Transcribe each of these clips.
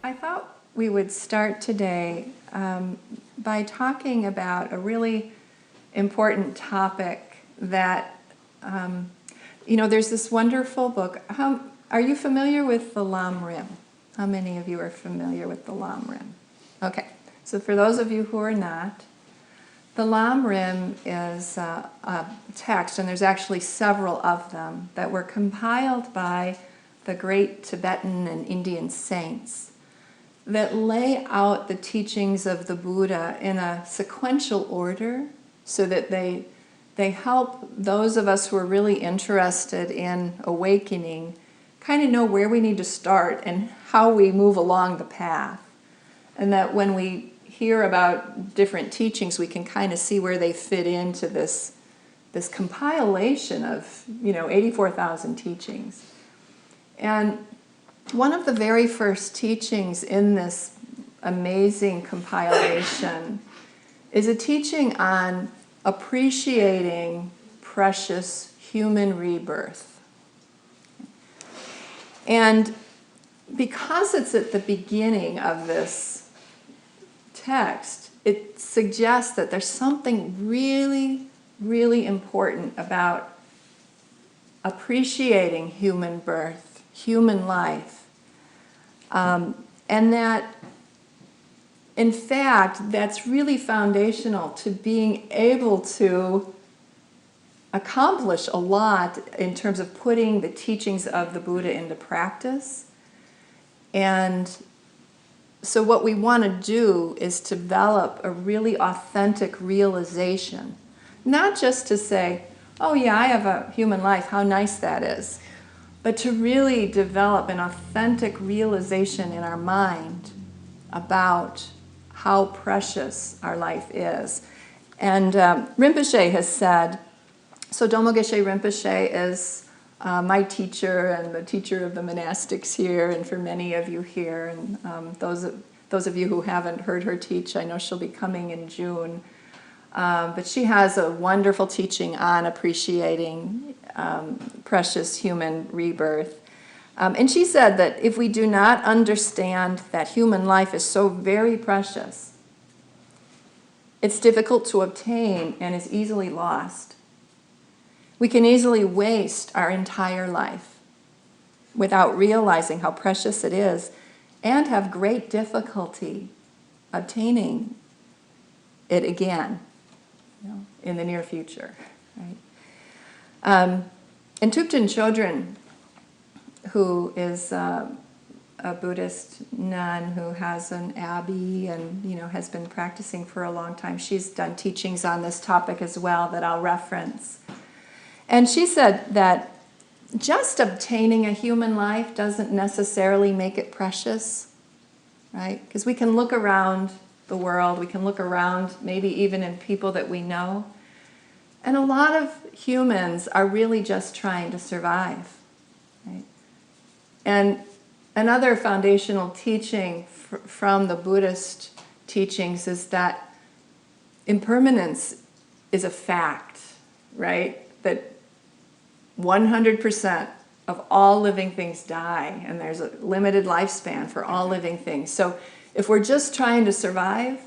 I thought we would start today by talking about a really important topic that, there's this wonderful book. Are you familiar with the Lam Rim? How many of you are familiar with the Lam Rim? Okay, so for those of you who are not, the Lam Rim is a text, and there's actually several of them, that were compiled by the great Tibetan and Indian saints that lay out the teachings of the Buddha in a sequential order so that they help those of us who are really interested in awakening kind of know where we need to start and how we move along the path. And that when we hear about different teachings, we can kind of see where they fit into this compilation of 84,000 teachings. And one of the very first teachings in this amazing compilation is a teaching on appreciating precious human rebirth. And because it's at the beginning of this text, it suggests that there's something really, really important about appreciating human birth, human life, and that, in fact, that's really foundational to being able to accomplish a lot in terms of putting the teachings of the Buddha into practice. And so what we want to do is to develop a really authentic realization, not just to say, oh yeah, I have a human life, how nice that is, but to really develop an authentic realization in our mind about how precious our life is. And Rinpoche has said, so Domo Geshe Rinpoche is my teacher and the teacher of the monastics here, and for many of you here, and those of you who haven't heard her teach, I know she'll be coming in June. But she has a wonderful teaching on appreciating precious human rebirth. And she said that if we do not understand that human life is so very precious, it's difficult to obtain and is easily lost. We can easily waste our entire life without realizing how precious it is and have great difficulty obtaining it again in the near future. Right? And Thupten Chodron, who is a Buddhist nun who has an abbey and has been practicing for a long time, she's done teachings on this topic as well that I'll reference. And she said that just obtaining a human life doesn't necessarily make it precious, right? Because we can look around the world, we can look around maybe even in people that we know, and a lot of humans are really just trying to survive, right? And another foundational teaching from the Buddhist teachings is that impermanence is a fact, right? That 100% of all living things die, and there's a limited lifespan for all living things. So if we're just trying to survive,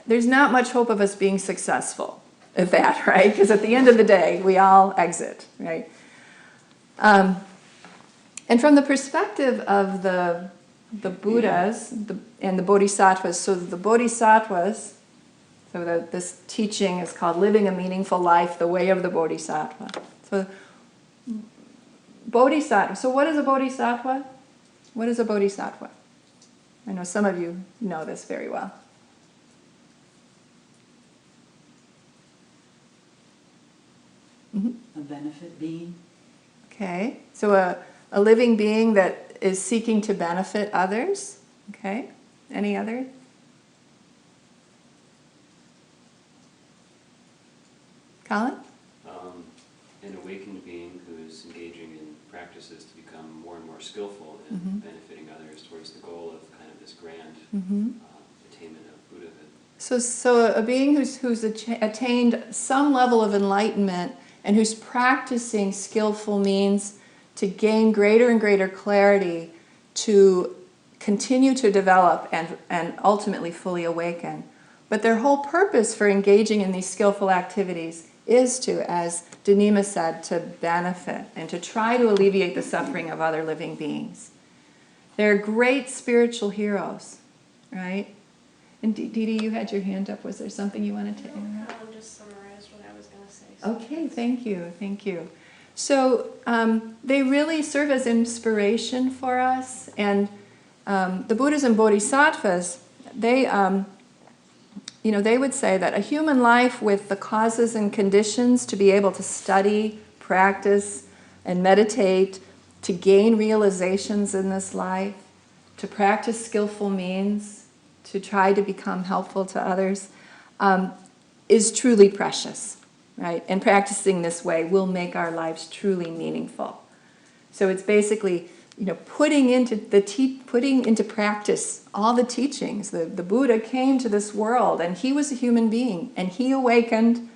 there's not much hope of us being successful at that, right? Because at the end of the day, we all exit, right? And from the perspective of the Buddhas and the bodhisattvas, so the bodhisattvas, this teaching is called Living a Meaningful Life, the Way of the Bodhisattva. So bodhisattva, so what is a bodhisattva? What is a bodhisattva? I know some of you know this very well. A benefit being. Okay, so a living being that is seeking to benefit others. Okay, any other? Colin? An awakened being who is engaging in practices to become more and more skillful in benefiting others towards the goal of kind of this grand attainment of Buddhahood. So a being who's attained some level of enlightenment and who's practicing skillful means to gain greater and greater clarity to continue to develop and ultimately fully awaken. But their whole purpose for engaging in these skillful activities is to, as Denima said, to benefit and to try to alleviate the suffering of other living beings. They're great spiritual heroes, right? And Didi, you had your hand up. Was there something you wanted to add? I'll just summarize what I was going to say. Okay, thank you, thank you. So they really serve as inspiration for us, and the Buddhas and Bodhisattvas, they would say that a human life with the causes and conditions to be able to study, practice, and meditate, to gain realizations in this life, to practice skillful means, to try to become helpful to others, is truly precious, right? And practicing this way will make our lives truly meaningful. So it's basically, putting into practice all the teachings. The Buddha came to this world, and he was a human being, and he awakened,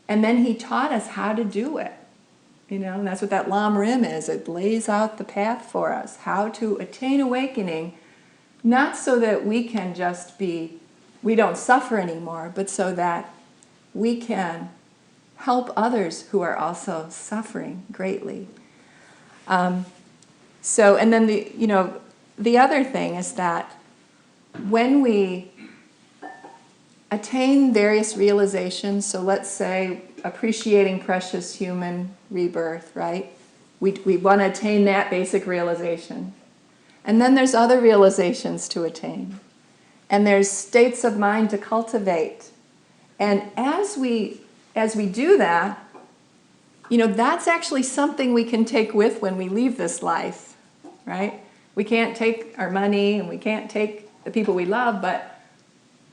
and then he taught us how to do it. And that's what that Lam Rim is. It lays out the path for us, how to attain awakening, not so that we can we don't suffer anymore, but so that we can help others who are also suffering greatly. And then the other thing is that when we attain various realizations, so let's say appreciating precious human rebirth, right? We want to attain that basic realization. And then there's other realizations to attain. And there's states of mind to cultivate. And as we do that, that's actually something we can take with when we leave this life, right? We can't take our money and we can't take the people we love, but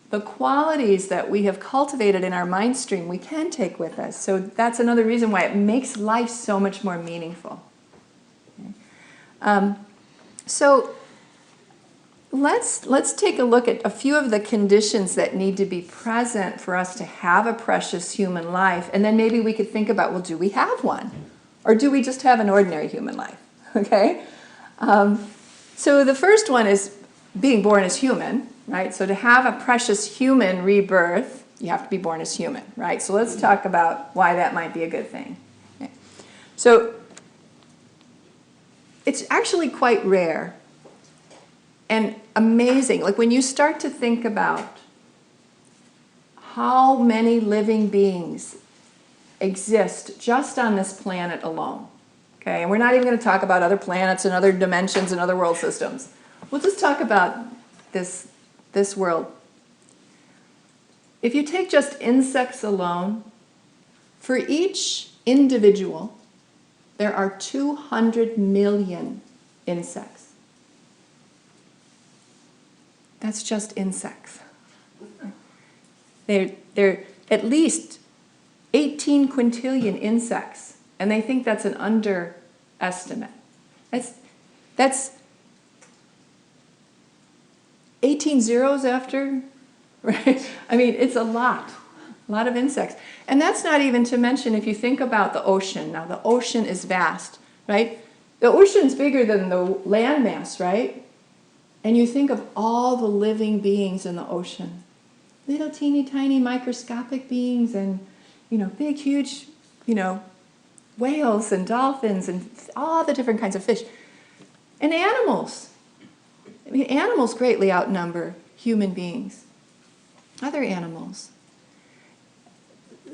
the qualities that we have cultivated in our mind stream we can take with us. So that's another reason why it makes life so much more meaningful. Okay. So let's take a look at a few of the conditions that need to be present for us to have a precious human life, and then maybe we could think about, well, do we have one? Or do we just have an ordinary human life? Okay? So the first one is being born as human, right? So to have a precious human rebirth, you have to be born as human, right? So let's talk about why that might be a good thing. Okay. So it's actually quite rare and amazing. Like when you start to think about how many living beings exist just on this planet alone. Okay, and we're not even going to talk about other planets and other dimensions and other world systems. We'll just talk about this world. If you take just insects alone, for each individual, there are 200 million insects. That's just insects. They're at least 18 quintillion insects, and they think that's an underestimate. That's 18 zeros after, right? I mean, it's a lot of insects. And that's not even to mention if you think about the ocean. Now, the ocean is vast, right? The ocean's bigger than the landmass, right? And you think of all the living beings in the ocean. Little teeny tiny microscopic beings and, big, huge, whales and dolphins and all the different kinds of fish. And animals. I mean, animals greatly outnumber human beings. Other animals.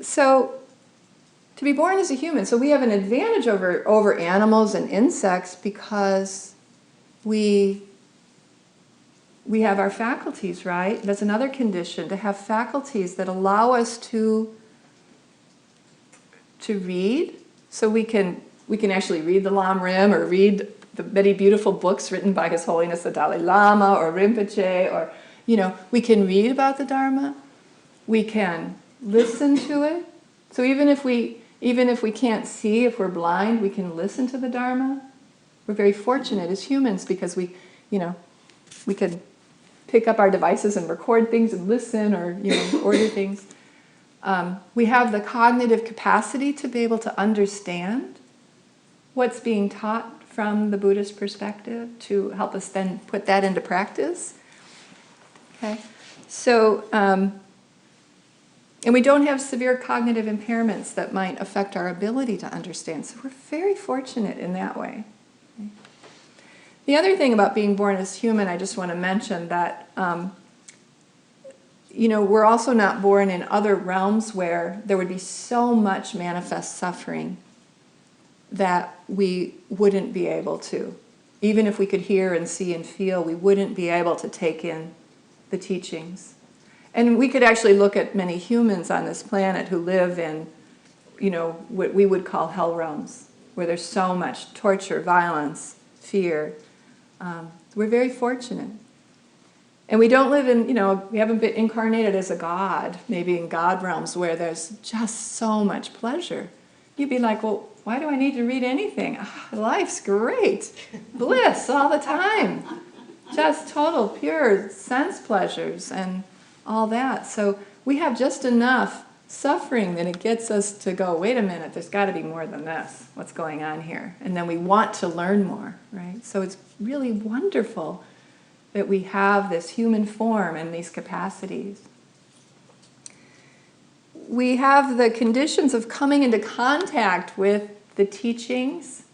So, to be born as a human, so we have an advantage over animals and insects because we have our faculties, right? That's another condition, to have faculties that allow us to read. So we can actually read the Lam Rim or read the many beautiful books written by His Holiness the Dalai Lama or Rinpoche, or, we can read about the Dharma. We can listen to it. So even if we can't see, if we're blind, we can listen to the Dharma. We're very fortunate as humans because we can pick up our devices and record things and listen or, order things. We have the cognitive capacity to be able to understand what's being taught from the Buddhist perspective to help us then put that into practice. Okay, so, and we don't have severe cognitive impairments that might affect our ability to understand. So we're very fortunate in that way. Okay. The other thing about being born as human, I just want to mention that, we're also not born in other realms where there would be so much manifest suffering that we wouldn't be able to. Even if we could hear and see and feel, we wouldn't be able to take in the teachings. And we could actually look at many humans on this planet who live in, what we would call hell realms, where there's so much torture, violence, fear. We're very fortunate. And we don't live in, we haven't been incarnated as a god, maybe in god realms where there's just so much pleasure. You'd be like, well, why do I need to read anything? Life's great. Bliss all the time. Just total, pure sense pleasures and all that. So we have just enough suffering that it gets us to go, wait a minute, there's got to be more than this. What's going on here? And then we want to learn more, right? So it's really wonderful that we have this human form and these capacities. We have the conditions of coming into contact with the teachings,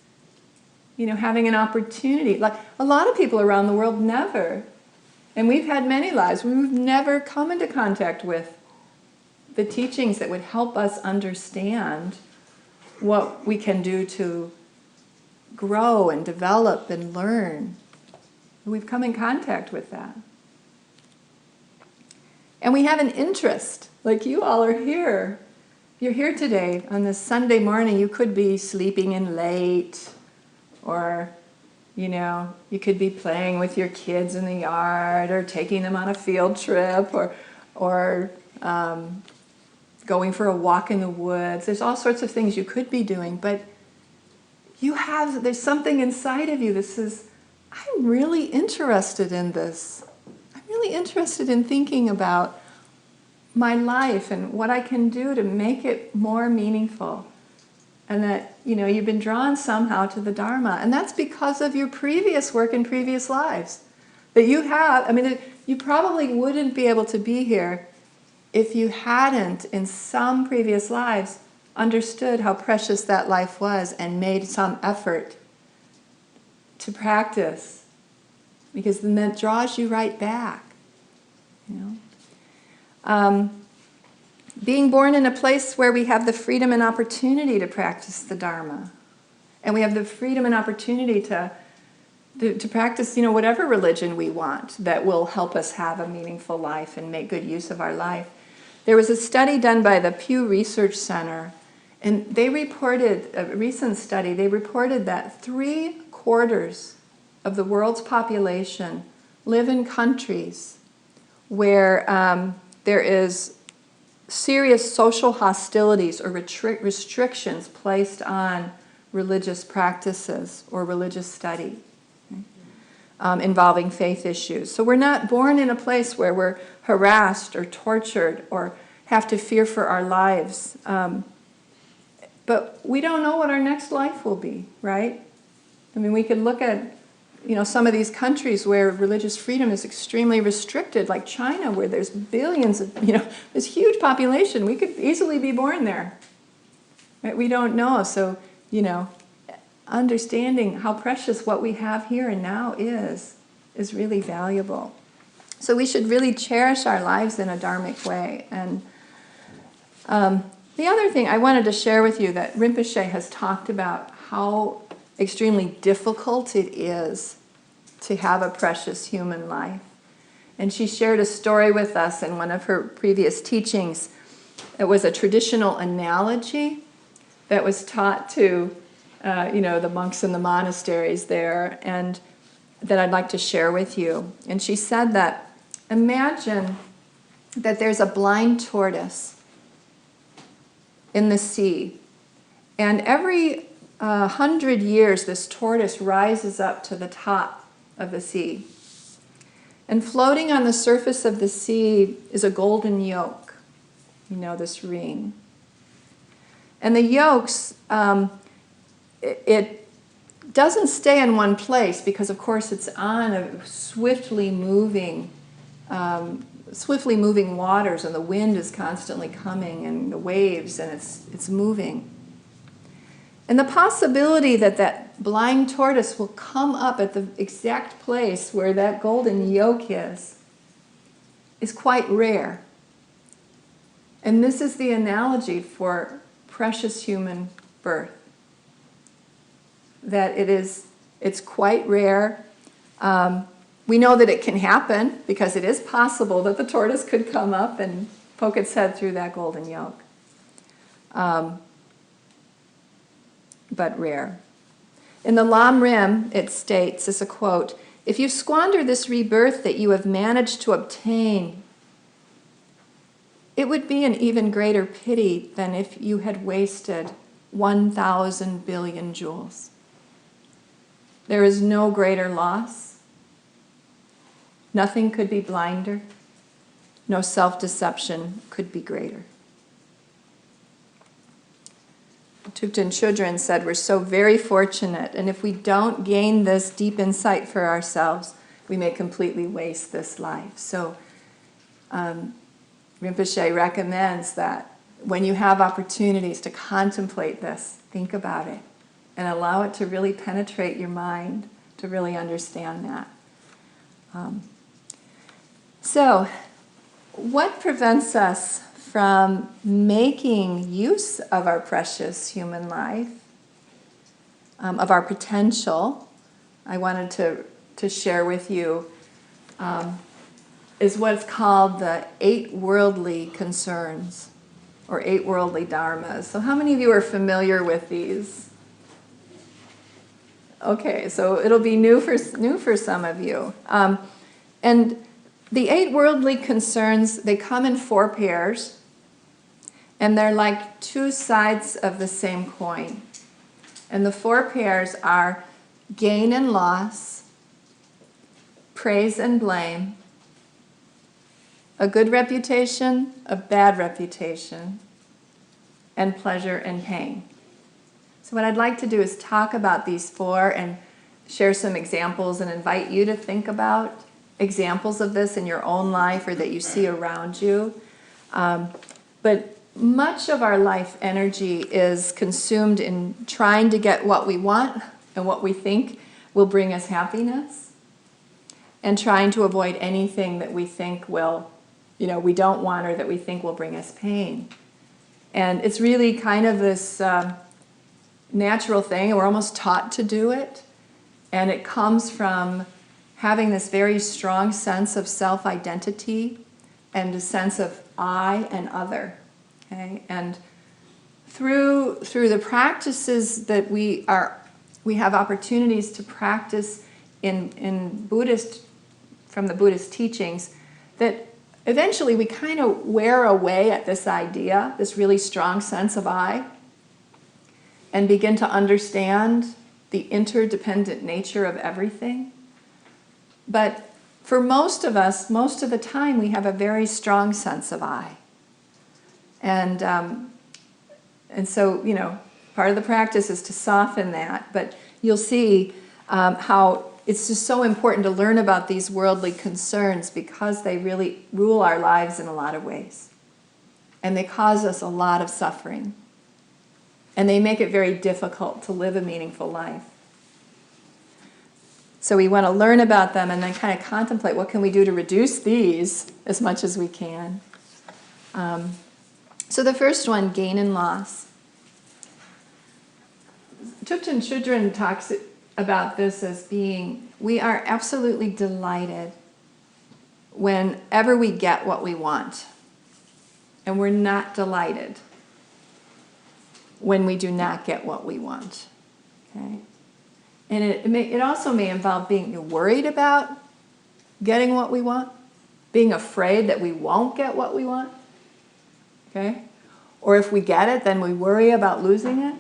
having an opportunity. Like a lot of people around the world never, and we've had many lives, we've never come into contact with the teachings that would help us understand what we can do to grow and develop and learn. We've come in contact with that. And we have an interest, like you all are here. You're here today on this Sunday morning. You could be sleeping in late, or, you could be playing with your kids in the yard, or taking them on a field trip, or going for a walk in the woods. There's all sorts of things you could be doing, but there's something inside of you that says, I'm really interested in this. I'm really interested in thinking about my life and what I can do to make it more meaningful. And that, you've been drawn somehow to the Dharma. And that's because of your previous work in previous lives. That you have, you probably wouldn't be able to be here if you hadn't, in some previous lives, understood how precious that life was and made some effort to practice, because then that draws you right back. Being born in a place where we have the freedom and opportunity to practice the Dharma, and we have the freedom and opportunity to practice, whatever religion we want that will help us have a meaningful life and make good use of our life. There was a study done by the Pew Research Center, and they reported, a recent study, they reported that 3/4 of the world's population live in countries where there is serious social hostilities or restrictions placed on religious practices or religious study, involving faith issues. So we're not born in a place where we're harassed or tortured or have to fear for our lives. But we don't know what our next life will be, right? We could look at some of these countries where religious freedom is extremely restricted, like China, where there's billions of, this huge population. We could easily be born there. Right? We don't know. So, understanding how precious what we have here and now is really valuable. So we should really cherish our lives in a dharmic way. And the other thing I wanted to share with you that Rinpoche has talked about how extremely difficult it is to have a precious human life. And she shared a story with us in one of her previous teachings. It was a traditional analogy that was taught to the monks in the monasteries there, and that I'd like to share with you. And she said that, imagine that there's a blind tortoise in the sea, and every 100 years, this tortoise rises up to the top of the sea. And floating on the surface of the sea is a golden yoke, this ring. And the yokes, it doesn't stay in one place because, of course, it's on a swiftly moving waters, and the wind is constantly coming, and the waves, and it's moving. And the possibility that that blind tortoise will come up at the exact place where that golden yoke is quite rare. And this is the analogy for precious human birth. That it's quite rare. We know that it can happen because it is possible that the tortoise could come up and poke its head through that golden yoke. But rare. In the Lam Rim, it states, as a quote, "If you squander this rebirth that you have managed to obtain, it would be an even greater pity than if you had wasted 1,000 billion jewels. There is no greater loss. Nothing could be blinder. No self-deception could be greater." Thupten Chodron said, "We're so very fortunate, and if we don't gain this deep insight for ourselves, we may completely waste this life." So Rinpoche recommends that when you have opportunities to contemplate this, think about it, and allow it to really penetrate your mind, to really understand that. So, what prevents us from making use of our precious human life, of our potential? I wanted to share with you is what's called the 8 worldly concerns, or 8 worldly dharmas. So how many of you are familiar with these? Okay, so it'll be new for some of you. And the 8 worldly concerns, they come in 4 pairs, and they're like 2 sides of the same coin. And the 4 pairs are gain and loss, praise and blame, a good reputation, a bad reputation, and pleasure and pain. So what I'd like to do is talk about these 4 and share some examples and invite you to think about examples of this in your own life or that you see around you. But much of our life energy is consumed in trying to get what we want and what we think will bring us happiness, and trying to avoid anything that we think will, we don't want, or that we think will bring us pain. And it's really kind of this natural thing, and we're almost taught to do it. And it comes from having this very strong sense of self-identity and a sense of I and other. Okay? And through the practices that we have opportunities to practice in from the Buddhist teachings, that eventually we kind of wear away at this idea, this really strong sense of I, and begin to understand the interdependent nature of everything. But for most of us, most of the time, we have a very strong sense of I. And so, part of the practice is to soften that. But you'll see how it's just so important to learn about these worldly concerns, because they really rule our lives in a lot of ways. And they cause us a lot of suffering. And they make it very difficult to live a meaningful life. So we want to learn about them and then kind of contemplate what can we do to reduce these as much as we can. So the first one, gain and loss. Thupten Chodron talks about this as being, we are absolutely delighted whenever we get what we want. And we're not delighted when we do not get what we want. Okay? And it also may involve being worried about getting what we want, being afraid that we won't get what we want. Okay? Or if we get it, then we worry about losing it.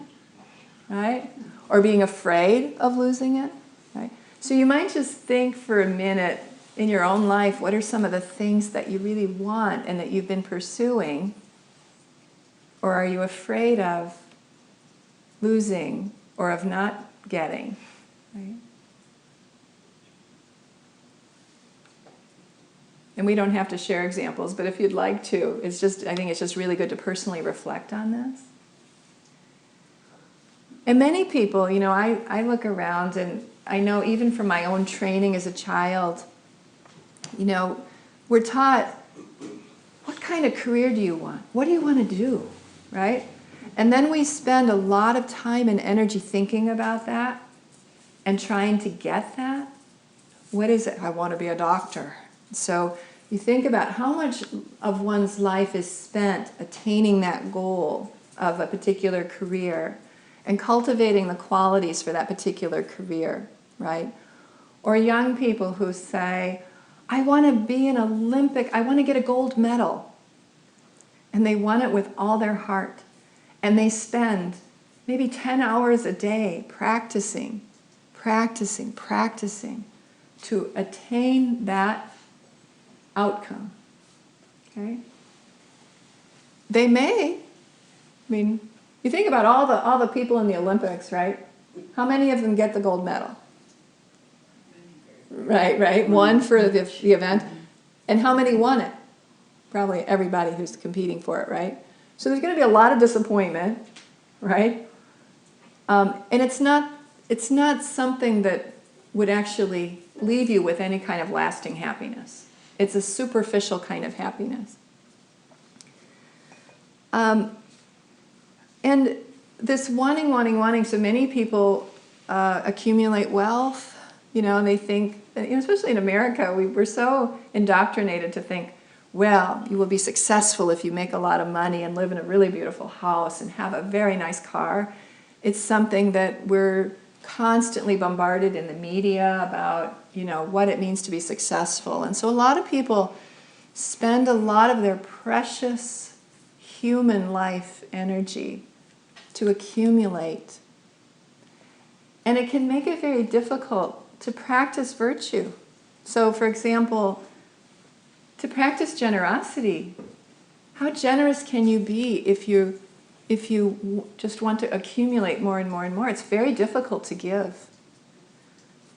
Right? Or being afraid of losing it. Right? So you might just think for a minute in your own life, what are some of the things that you really want and that you've been pursuing? Or are you afraid of losing or of not getting? right? And we don't have to share examples, but if you'd like to, I think it's just really good to personally reflect on this. And many people, I look around and I know even from my own training as a child, we're taught, what kind of career do you want? What do you want to do, right? And then we spend a lot of time and energy thinking about that and trying to get that. What is it? I want to be a doctor. So you think about how much of one's life is spent attaining that goal of a particular career and cultivating the qualities for that particular career, right? Or young people who say, I want to be an Olympic, I want to get a gold medal. And they want it with all their heart. And they spend maybe 10 hours a day practicing to attain that outcome. Okay? They may, you think about all the people in the Olympics, right? How many of them get the gold medal? Right. One for the event. And how many won it? Probably everybody who's competing for it, right? So there's going to be a lot of disappointment, right? And it's not something that would actually leave you with any kind of lasting happiness. It's a superficial kind of happiness. And this wanting, so many people accumulate wealth, and they think, especially in America, we're so indoctrinated to think, well, you will be successful if you make a lot of money and live in a really beautiful house and have a very nice car. It's something that we're constantly bombarded in the media about, what it means to be successful. And so a lot of people spend a lot of their precious human life energy to accumulate. And it can make it very difficult to practice virtue. So, for example, to practice generosity, how generous can you be if you just want to accumulate more and more and more? It's very difficult to give.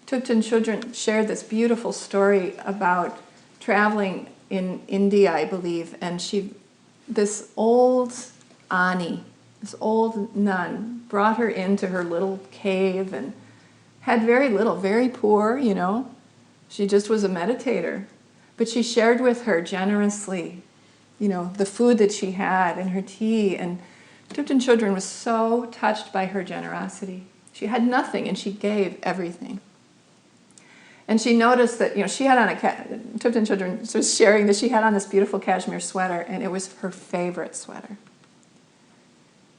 Thupten Chodron shared this beautiful story about traveling in India, I believe, and this old Ani, this old nun, brought her into her little cave and had very little, very poor, She just was a meditator. But she shared with her generously, the food that she had and her tea. And Thupten Chodron was so touched by her generosity. She had nothing and she gave everything. And she noticed that, she had on Thupten Chodron was sharing that she had on this beautiful cashmere sweater, and it was her favorite sweater.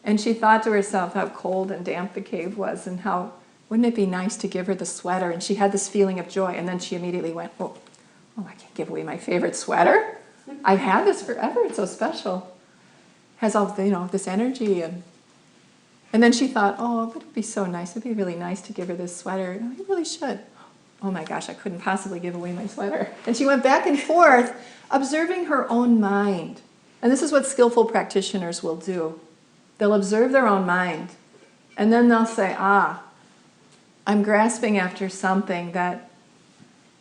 And she thought to herself how cold and damp the cave was, and how wouldn't it be nice to give her the sweater? And she had this feeling of joy, and then she immediately went, oh, I can't give away my favorite sweater. I've had this forever. It's so special. Has all, this energy. And then she thought, oh, it would be so nice. It'd be really nice to give her this sweater. I really should. Oh my gosh, I couldn't possibly give away my sweater. And she went back and forth, observing her own mind. And this is what skillful practitioners will do. They'll observe their own mind. And then they'll say, I'm grasping after something that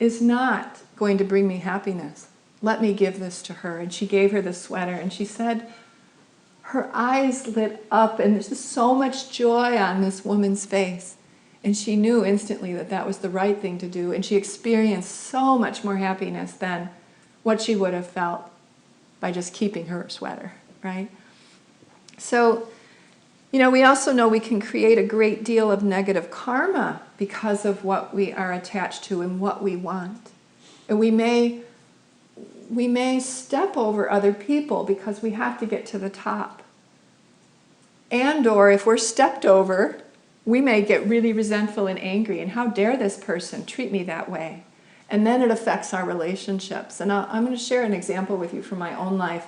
is not going to bring me happiness. Let me give this to her. And she gave her the sweater, and she said her eyes lit up, and there's just so much joy on this woman's face. And she knew instantly that that was the right thing to do, and she experienced so much more happiness than what she would have felt by just keeping her sweater, right? So, we also know we can create a great deal of negative karma because of what we are attached to and what we want. And we may step over other people because we have to get to the top. And or if we're stepped over, we may get really resentful and angry. And how dare this person treat me that way? And then it affects our relationships. And I'm going to share an example with you from my own life.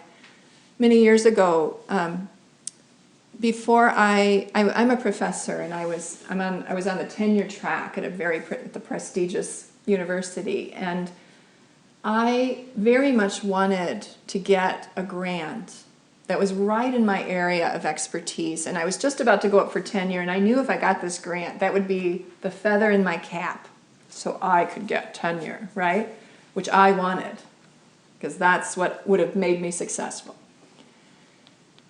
Many years ago, before I'm a professor, and I was on the tenure track at the prestigious university, and I very much wanted to get a grant that was right in my area of expertise. And I was just about to go up for tenure, and I knew if I got this grant, that would be the feather in my cap. So I could get tenure, right? Which I wanted, because that's what would have made me successful.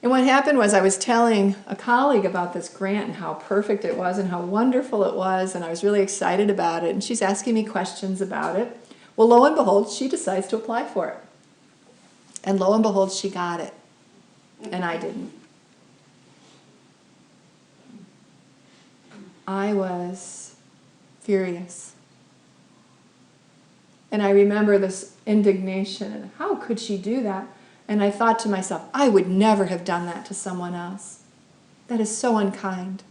And what happened was I was telling a colleague about this grant and how perfect it was and how wonderful it was, and I was really excited about it, and she's asking me questions about it. Well, lo and behold, she decides to apply for it. And lo and behold, she got it. And I didn't. I was furious. And I remember this indignation, and how could she do that? And I thought to myself, I would never have done that to someone else. That is so unkind.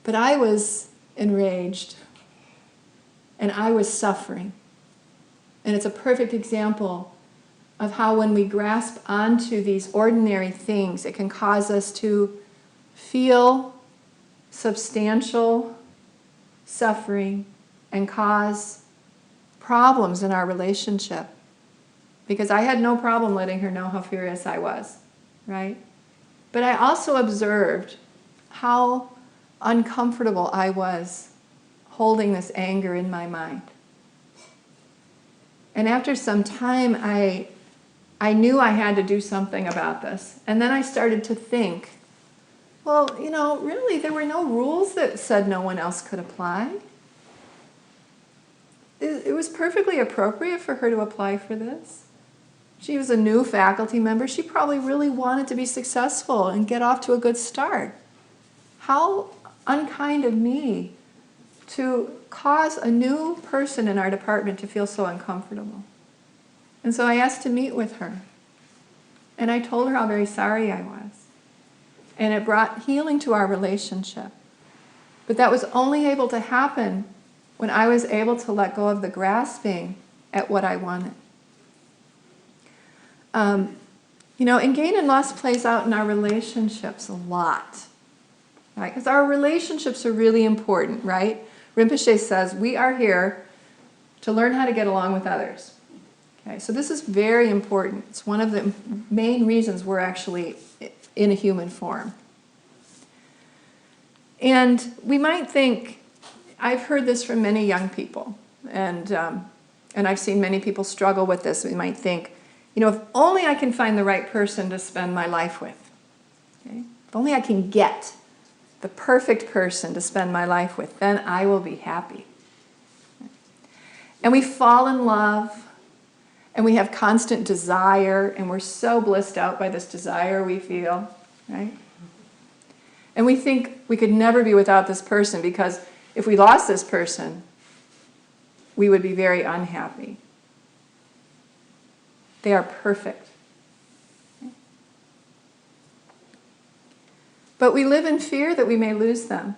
But I was enraged, and I was suffering. And it's a perfect example of how when we grasp onto these ordinary things, it can cause us to feel substantial suffering and cause problems in our relationship. Because I had no problem letting her know how furious I was, right? But I also observed how uncomfortable I was holding this anger in my mind. And after some time, I knew I had to do something about this. And then I started to think, well, really, there were no rules that said no one else could apply. It was perfectly appropriate for her to apply for this. She was a new faculty member. She probably really wanted to be successful and get off to a good start. How unkind of me to cause a new person in our department to feel so uncomfortable. And so I asked to meet with her. And I told her how very sorry I was. And it brought healing to our relationship. But that was only able to happen when I was able to let go of the grasping at what I wanted. And gain and loss plays out in our relationships a lot, right? Because our relationships are really important, right? Rinpoche says we are here to learn how to get along with others. Okay, so this is very important. It's one of the main reasons we're actually in a human form. And we might think, I've heard this from many young people, and I've seen many people struggle with this. We might think, if only I can find the right person to spend my life with. Okay? If only I can get the perfect person to spend my life with, then I will be happy. And we fall in love, and we have constant desire, and we're so blissed out by this desire we feel, right? And we think we could never be without this person, because if we lost this person, we would be very unhappy. They are perfect. But we live in fear that we may lose them.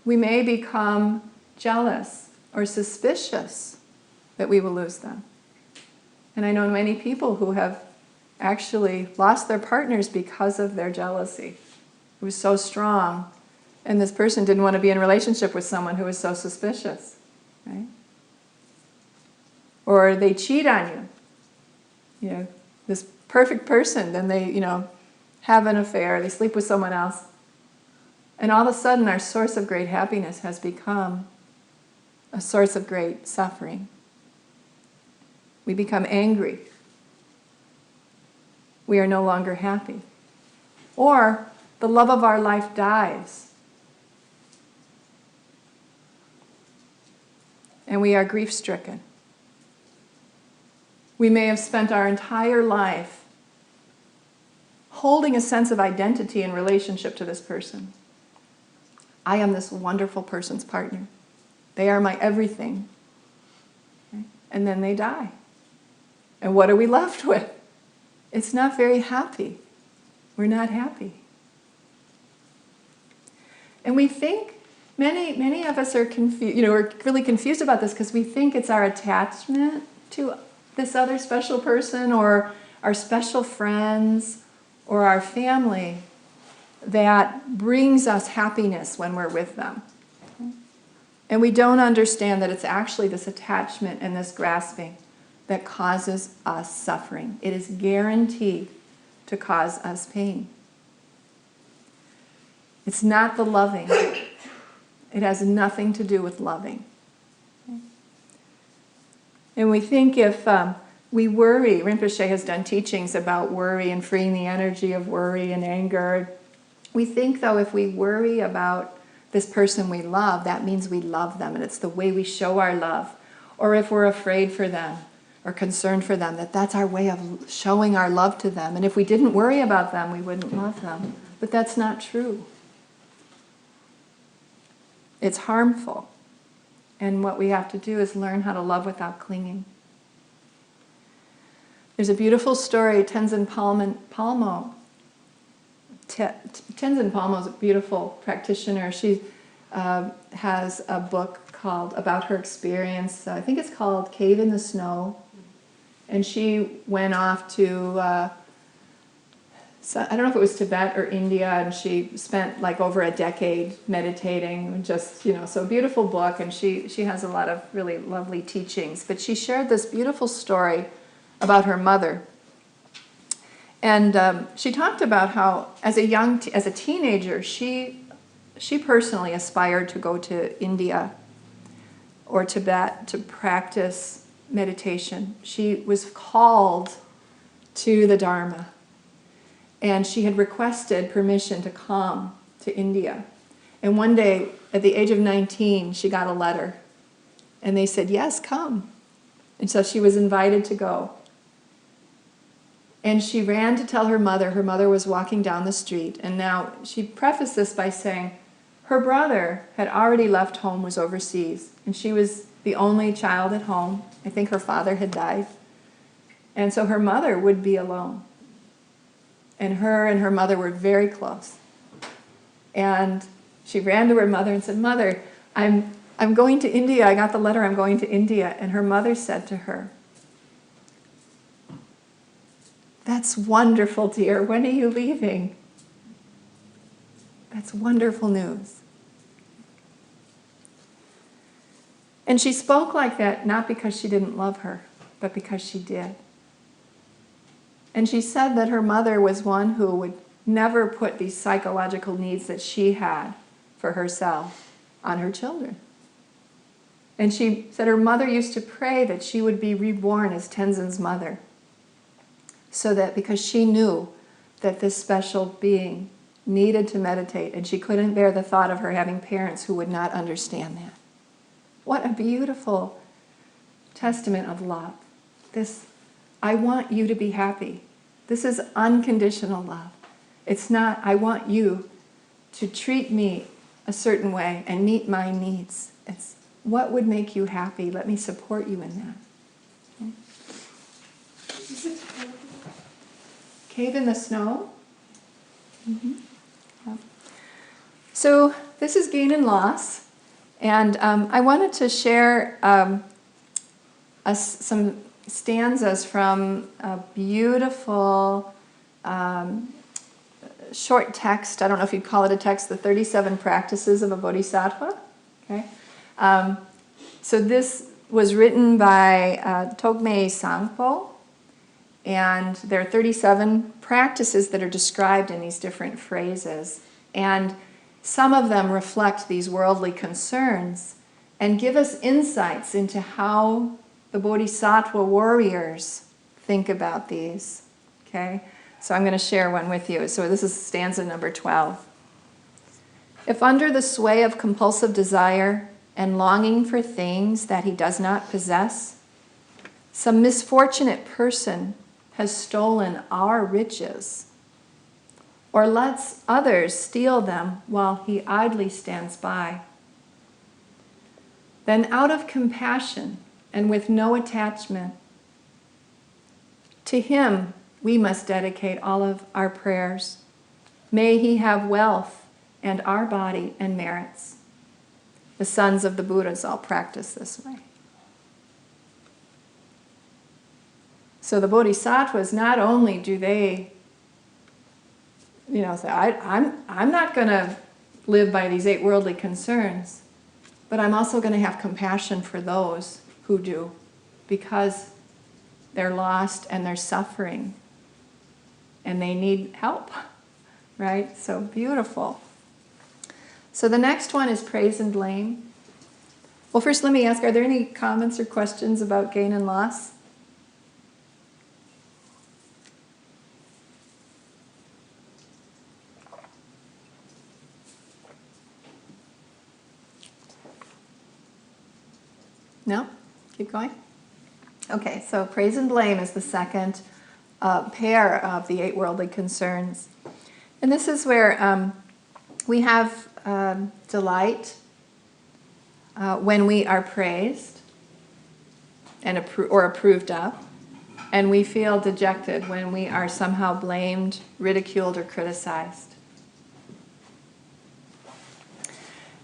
We may become jealous or suspicious that we will lose them. And I know many people who have actually lost their partners because of their jealousy. It was so strong, and this person didn't want to be in a relationship with someone who was so suspicious, right? Or they cheat on you. This perfect person, then they, have an affair, they sleep with someone else. And all of a sudden, our source of great happiness has become a source of great suffering. We become angry. We are no longer happy. Or the love of our life dies. And we are grief-stricken. We may have spent our entire life holding a sense of identity in relationship to this person. I am this wonderful person's partner. They are my everything. Okay? And then they die. And what are we left with? It's not very happy. We're not happy. And we think, many of us are confused, we're really confused about this because we think it's our attachment to this other special person or our special friends or our family that brings us happiness when we're with them. And we don't understand that it's actually this attachment and this grasping that causes us suffering. It is guaranteed to cause us pain. It's not the loving. It has nothing to do with loving. And we think if we worry, Rinpoche has done teachings about worry and freeing the energy of worry and anger. We think, though, if we worry about this person we love, that means we love them, and it's the way we show our love. Or if we're afraid for them, or concerned for them, that's our way of showing our love to them. And if we didn't worry about them, we wouldn't love them. But that's not true. It's harmful. And what we have to do is learn how to love without clinging. There's a beautiful story, Tenzin Palmo. Tenzin Palmo is a beautiful practitioner. She has a book about her experience. I think it's called Cave in the Snow. And she went off to, I don't know if it was Tibet or India, and she spent like over a decade meditating, just, so a beautiful book, and she has a lot of really lovely teachings. But she shared this beautiful story about her mother. And she talked about how, as a teenager, she personally aspired to go to India or Tibet to practice meditation. She was called to the Dharma, and she had requested permission to come to India. And one day, at the age of 19, she got a letter, and they said, yes, come. And so she was invited to go. And she ran to tell her mother. Her mother was walking down the street, and now she prefaced this by saying her brother had already left home, was overseas, and she was the only child at home. I think her father had died. And so her mother would be alone. And her mother were very close. And she ran to her mother and said, Mother, I'm going to India. I got the letter, I'm going to India. And her mother said to her, that's wonderful, dear. When are you leaving? That's wonderful news. And she spoke like that not because she didn't love her, but because she did. And she said that her mother was one who would never put these psychological needs that she had for herself on her children. And she said her mother used to pray that she would be reborn as Tenzin's mother, so that because she knew that this special being needed to meditate, and she couldn't bear the thought of her having parents who would not understand that. What a beautiful testament of love. This, I want you to be happy. This is unconditional love. It's not, I want you to treat me a certain way and meet my needs. It's, what would make you happy? Let me support you in that. Okay. Cave in the Snow. Mm-hmm. Yeah. So this is gain and loss. And I wanted to share some stanzas from a beautiful short text. I don't know if you'd call it a text, the 37 Practices of a Bodhisattva. Okay. So this was written by Togme Sangpo, and there are 37 practices that are described in these different phrases. And some of them reflect these worldly concerns and give us insights into how the bodhisattva warriors think about these. Okay? So I'm going to share one with you. So this is stanza number 12. If under the sway of compulsive desire and longing for things that he does not possess, some misfortunate person has stolen our riches, or lets others steal them while he idly stands by, then out of compassion and with no attachment, to him we must dedicate all of our prayers. May he have wealth and our body and merits. The sons of the Buddhas all practice this way. So the bodhisattvas, not only do they say, I'm not going to live by these 8 worldly concerns, but I'm also going to have compassion for those who do, because they're lost and they're suffering. And they need help, right? So beautiful. So the next one is praise and blame. Well, first let me ask, are there any comments or questions about gain and loss? No? Keep going? Okay, so praise and blame is the second pair of the 8 worldly concerns. And this is where we have delight when we are praised and or approved of, and we feel dejected when we are somehow blamed, ridiculed, or criticized.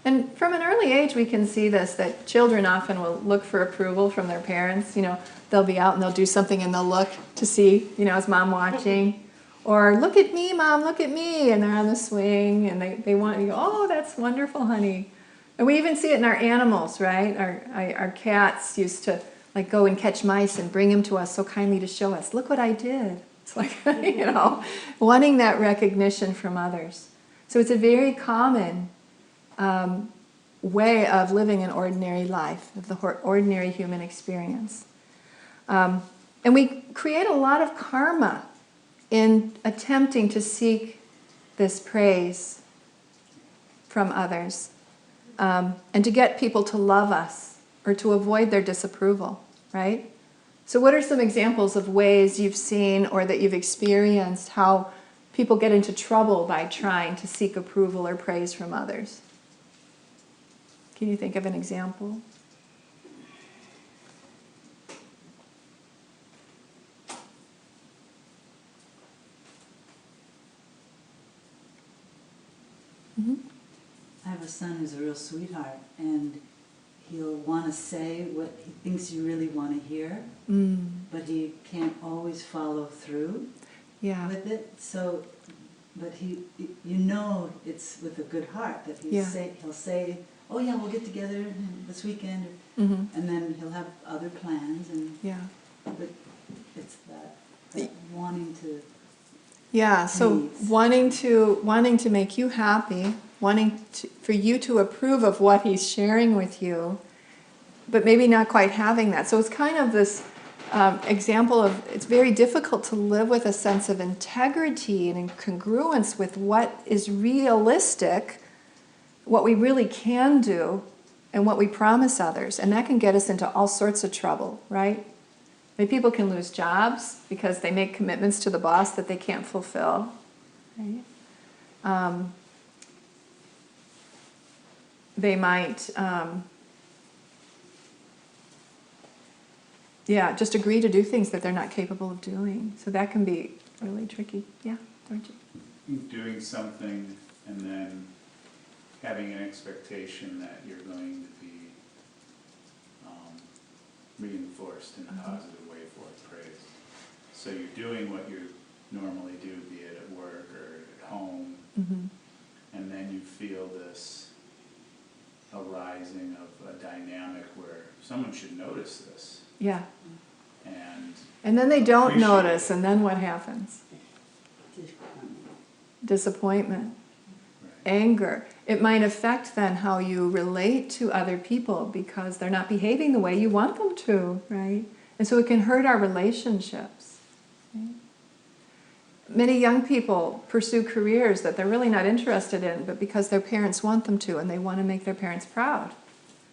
And from an early age, we can see this, that children often will look for approval from their parents. You know, they'll be out and they'll do something and they'll look to see, you know, is mom watching? Or, look at me, mom, look at me. And they're on the swing and they want you to go, oh, that's wonderful, honey. And we even see it in our animals, right? Our cats used to like go and catch mice and bring them to us so kindly to show us, look what I did. It's like, you know, wanting that recognition from others. So it's a very common way of living an ordinary life, of the ordinary human experience. And we create a lot of karma in attempting to seek this praise from others, and to get people to love us or to avoid their disapproval, right? So what are some examples of ways you've seen or that you've experienced how people get into trouble by trying to seek approval or praise from others? Can you think of an example? Mm-hmm. I have a son who's a real sweetheart, and he'll want to say what he thinks you really want to hear, but he can't always follow through with it. So, but you know it's with a good heart that he'll say, oh yeah, we'll get together this weekend, and then he'll have other plans, and but it's that wanting to. Yeah, so wanting to make you happy, for you to approve of what he's sharing with you, but maybe not quite having that. So it's kind of this example of, it's very difficult to live with a sense of integrity and in congruence with what is realistic, what we really can do, and what we promise others. And that can get us into all sorts of trouble, right? I mean, people can lose jobs because they make commitments to the boss that they can't fulfill, right? They might, just agree to do things that they're not capable of doing. So that can be really tricky. Yeah, Georgie? Doing something and then having an expectation that you're going to be reinforced in a positive way for praise. So you're doing what you normally do, be it at work or at home, and then you feel this arising of a dynamic where someone should notice this. Yeah. And then they don't notice, and then what happens? Disappointment. Right. Anger. It might affect then how you relate to other people because they're not behaving the way you want them to, right? And so it can hurt our relationships. Right? Many young people pursue careers that they're really not interested in, but because their parents want them to, and they want to make their parents proud.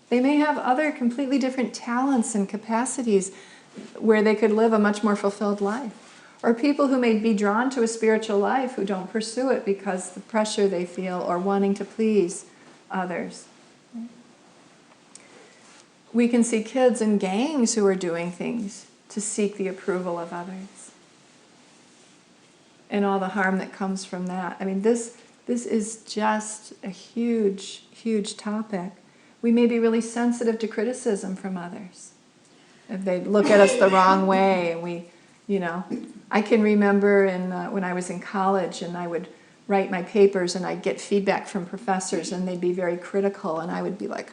They may have other completely different talents and capacities where they could live a much more fulfilled life. Or people who may be drawn to a spiritual life who don't pursue it because the pressure they feel or wanting to please others. We can see kids in gangs who are doing things to seek the approval of others. And all the harm that comes from that. I mean, this is just a huge, huge topic. We may be really sensitive to criticism from others. If they look at us the wrong way, and we, I can remember when I was in college and I would write my papers and I'd get feedback from professors and they'd be very critical and I would be like,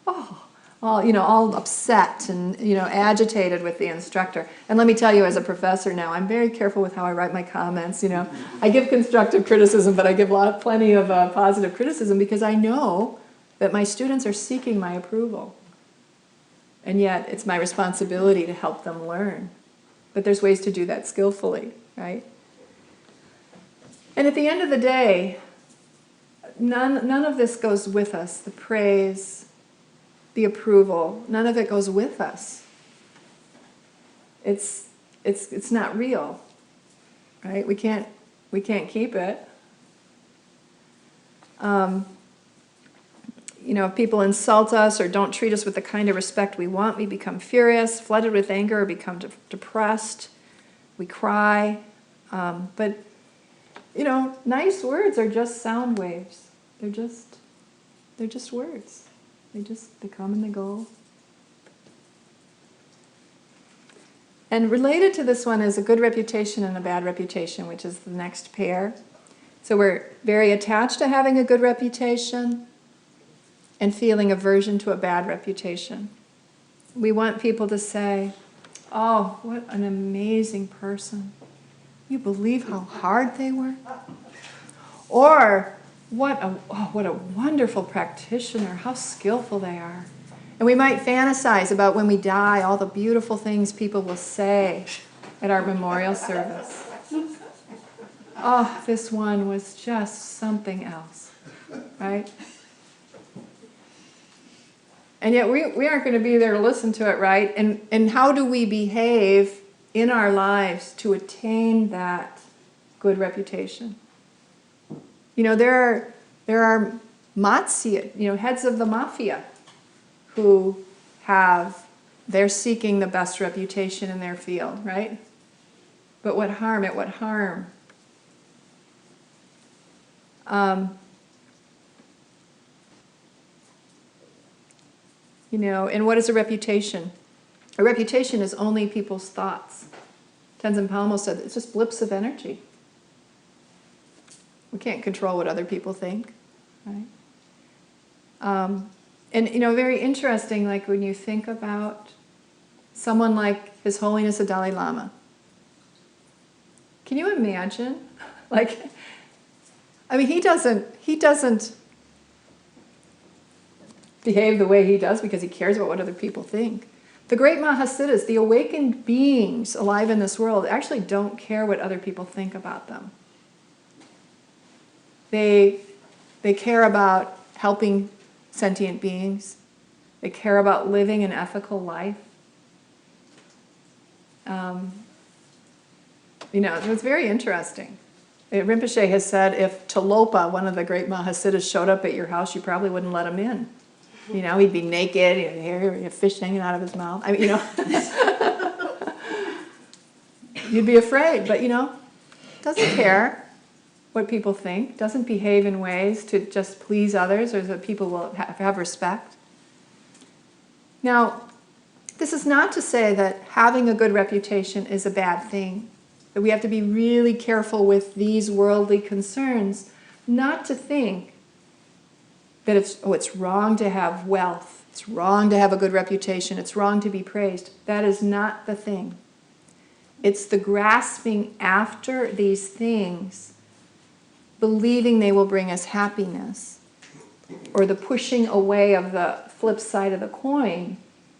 oh, all upset and, agitated with the instructor. And let me tell you, as a professor now, I'm very careful with how I write my comments, I give constructive criticism, but I give plenty of positive criticism because I know that my students are seeking my approval. And yet, it's my responsibility to help them learn. But there's ways to do that skillfully, right? And at the end of the day, none of this goes with us. The praise, the approval, none of it goes with us. It's not real, right? We can't keep it. If people insult us or don't treat us with the kind of respect we want, we become furious, flooded with anger, or become depressed. We cry. But nice words are just sound waves. They're just words. They come and they go. And related to this one is a good reputation and a bad reputation, which is the next pair. So we're very attached to having a good reputation and feeling aversion to a bad reputation. We want people to say, "Oh, what an amazing person. You believe how hard they work?" Or, what a wonderful practitioner, how skillful they are. And we might fantasize about when we die, all the beautiful things people will say at our memorial service. Oh, this one was just something else, right? And yet we aren't going to be there to listen to it, right? And how do we behave in our lives to attain that good reputation? There are mazzia, heads of the mafia who they're seeking the best reputation in their field, right? But what harm? At what harm? And what is a reputation? A reputation is only people's thoughts. Tenzin Palmo said it's just blips of energy. We can't control what other people think, right? And very interesting, like when you think about someone like His Holiness the Dalai Lama. Can you imagine? He doesn't behave the way he does because he cares about what other people think. The great Mahasiddhas, the awakened beings alive in this world, actually don't care what other people think about them. They care about helping sentient beings. They care about living an ethical life. It was very interesting. Rinpoche has said if Talopa, one of the great Mahasiddhas, showed up at your house, you probably wouldn't let him in. He'd be naked, he'd have fish hanging out of his mouth. You'd be afraid, but doesn't care what people think, doesn't behave in ways to just please others or that people will have respect. Now, this is not to say that having a good reputation is a bad thing, that we have to be really careful with these worldly concerns, not to think that it's wrong to have wealth, it's wrong to have a good reputation, it's wrong to be praised. That is not the thing. It's the grasping after these things, believing they will bring us happiness, or the pushing away of the flip side of the coin,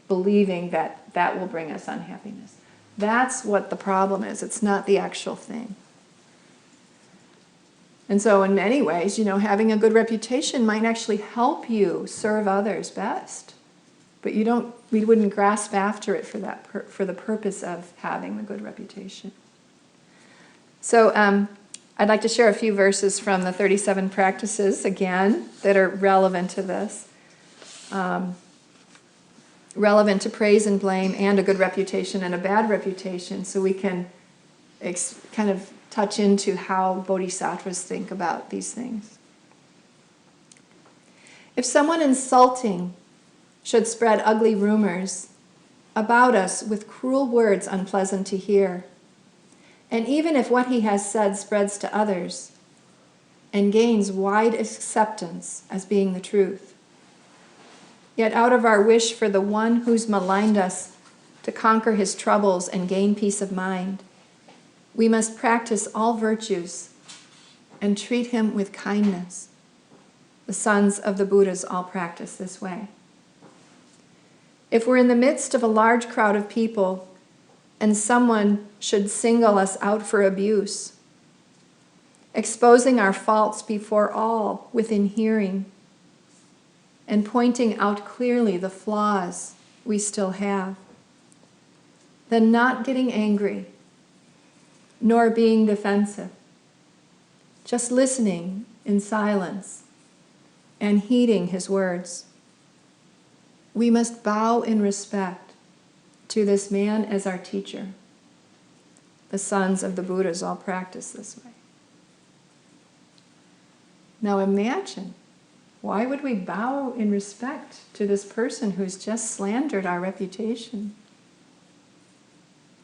believing that will bring us unhappiness. That's what the problem is. It's not the actual thing. And so in many ways, having a good reputation might actually help you serve others best. But we wouldn't grasp after it for the purpose of having the good reputation. So I'd like to share a few verses from the 37 practices, again, that are relevant to this. Relevant to praise and blame and a good reputation and a bad reputation, so we can kind of touch into how bodhisattvas think about these things. If someone insulting should spread ugly rumors about us with cruel words unpleasant to hear, and even if what he has said spreads to others and gains wide acceptance as being the truth, Yet out of our wish for the one who's maligned us to conquer his troubles and gain peace of mind, we must practice all virtues and treat him with kindness. The sons of the Buddhas all practice this way. If we're in the midst of a large crowd of people and someone should single us out for abuse, exposing our faults before all within hearing, and pointing out clearly the flaws we still have, then not getting angry, nor being defensive, just listening in silence and heeding his words. We must bow in respect to this man as our teacher. The sons of the Buddhas all practice this way. Now imagine, why would we bow in respect to this person who's just slandered our reputation?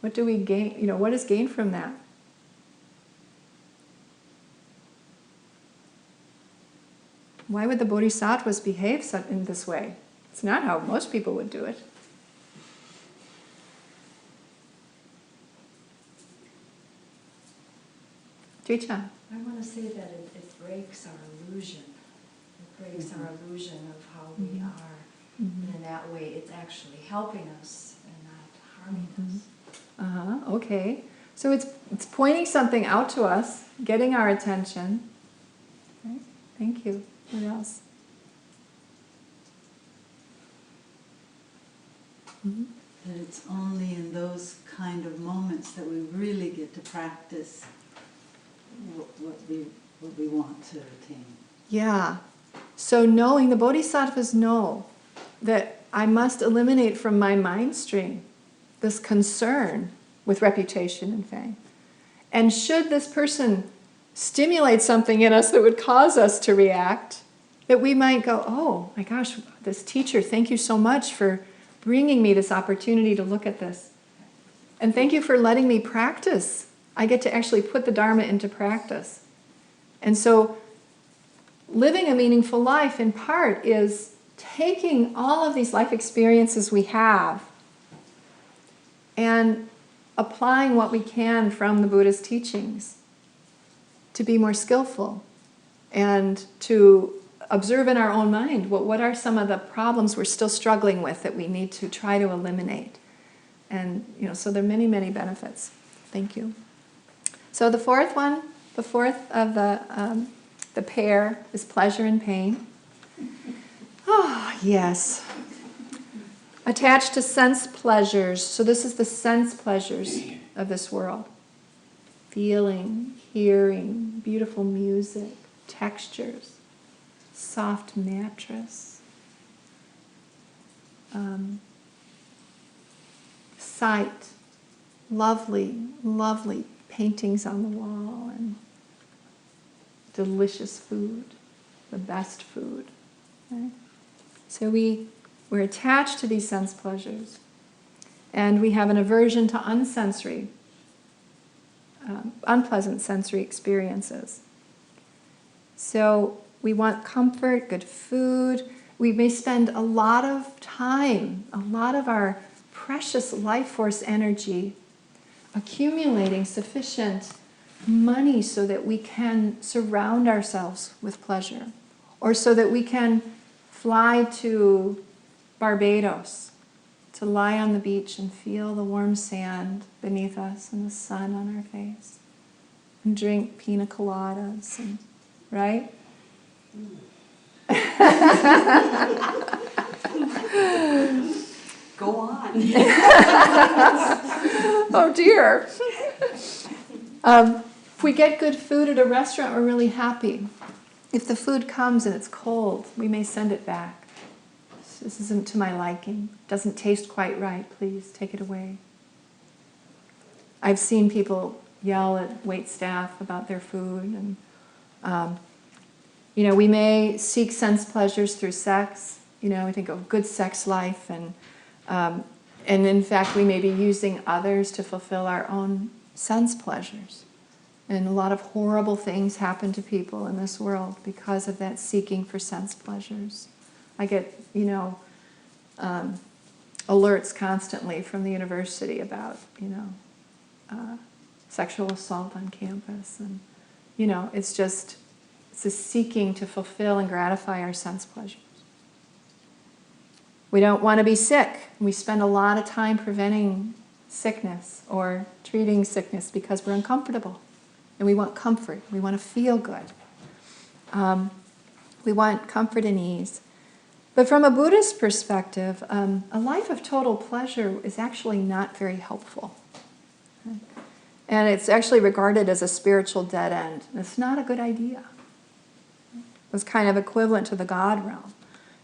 What do we gain? What is gained from that? Why would the bodhisattvas behave in this way? It's not how most people would do it. Tricha. I want to say that it breaks our illusion. It breaks our illusion of how we are. And in that way, it's actually helping us and not harming us. Okay. So it's pointing something out to us, getting our attention. Okay. Thank you. What else? That it's only in those kind of moments that we really get to practice what we want to attain. Yeah. So knowing, the bodhisattvas know that I must eliminate from my mind stream this concern with reputation and fame. And should this person stimulate something in us that would cause us to react, that we might go, oh my gosh, this teacher, thank you so much for bringing me this opportunity to look at this. And thank you for letting me practice. I get to actually put the Dharma into practice. And so living a meaningful life in part is taking all of these life experiences we have and applying what we can from the Buddha's teachings to be more skillful and to observe in our own mind what are some of the problems we're still struggling with that we need to try to eliminate. And so there are many, many benefits. Thank you. So the fourth of the pair is pleasure and pain. Oh, yes. Attached to sense pleasures. So this is the sense pleasures of this world. Feeling, hearing, beautiful music, textures, soft mattress, sight, lovely, lovely paintings on the wall, and delicious food, the best food. Right? So we're attached to these sense pleasures, and we have an aversion to unpleasant sensory experiences. So we want comfort, good food. We may spend a lot of time, a lot of our precious life force energy accumulating sufficient money so that we can surround ourselves with pleasure, or so that we can fly to Barbados to lie on the beach and feel the warm sand beneath us and the sun on our face, and drink pina coladas, and, right? Go on. Oh dear. If we get good food at a restaurant, we're really happy. If the food comes and it's cold, we may send it back. This isn't to my liking. Doesn't taste quite right. Please take it away. I've seen people yell at wait staff about their food, and we may seek sense pleasures through sex. We think of good sex life, and in fact we may be using others to fulfill our own sense pleasures. And a lot of horrible things happen to people in this world because of that seeking for sense pleasures. I get, alerts constantly from the university about, sexual assault on campus. And, it's a seeking to fulfill and gratify our sense pleasures. We don't want to be sick. We spend a lot of time preventing sickness or treating sickness because we're uncomfortable. And we want comfort. We want to feel good. We want comfort and ease. But from a Buddhist perspective, a life of total pleasure is actually not very helpful. And it's actually regarded as a spiritual dead end. It's not a good idea. It's kind of equivalent to the God realm.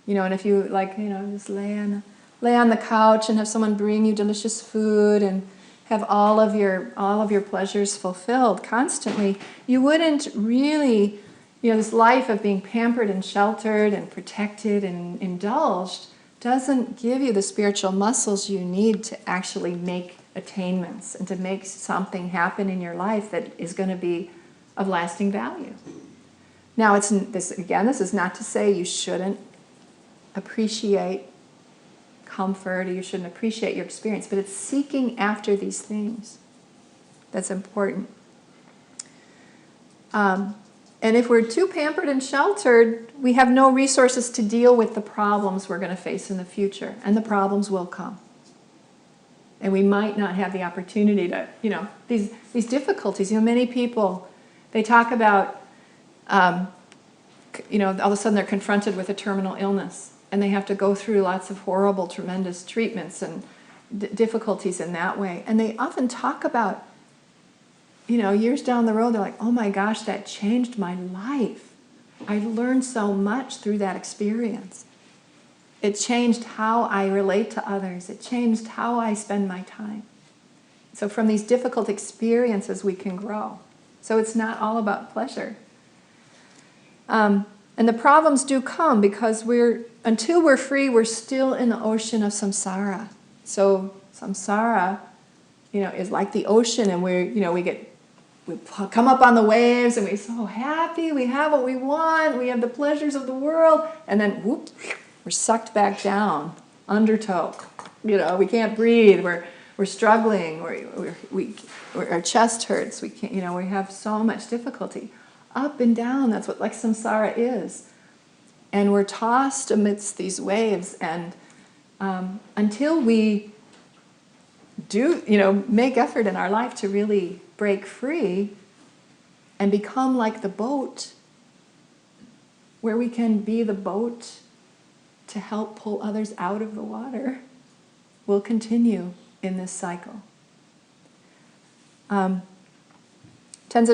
And if you just lay on the couch and have someone bring you delicious food and have all of your pleasures fulfilled constantly, you wouldn't really, this life of being pampered and sheltered and protected and indulged doesn't give you the spiritual muscles you need to actually make attainments and to make something happen in your life that is going to be of lasting value. Now, this is not to say you shouldn't appreciate comfort or you shouldn't appreciate your experience, but it's seeking after these things that's important. And if we're too pampered and sheltered, we have no resources to deal with the problems we're going to face in the future, and the problems will come. And we might not have the opportunity to, these difficulties. Many people, they talk about, all of a sudden they're confronted with a terminal illness, and they have to go through lots of horrible, tremendous treatments and difficulties in that way. And they often talk about, years down the road, they're like, oh my gosh, that changed my life. I learned so much through that experience. It changed how I relate to others. It changed how I spend my time. So from these difficult experiences, we can grow. So it's not all about pleasure. And the problems do come because until we're free, we're still in the ocean of samsara. So samsara, is like the ocean, and we come up on the waves, and we're so happy. We have what we want. We have the pleasures of the world, and then whoop, we're sucked back down, undertow. We can't breathe. We're struggling. Our chest hurts. We can't. We have so much difficulty. Up and down. That's what samsara is. And we're tossed amidst these waves, and until we do, make effort in our life to really break free and become like the boat, where we can be the boat to help pull others out of the water, we'll continue in this cycle. Tenzin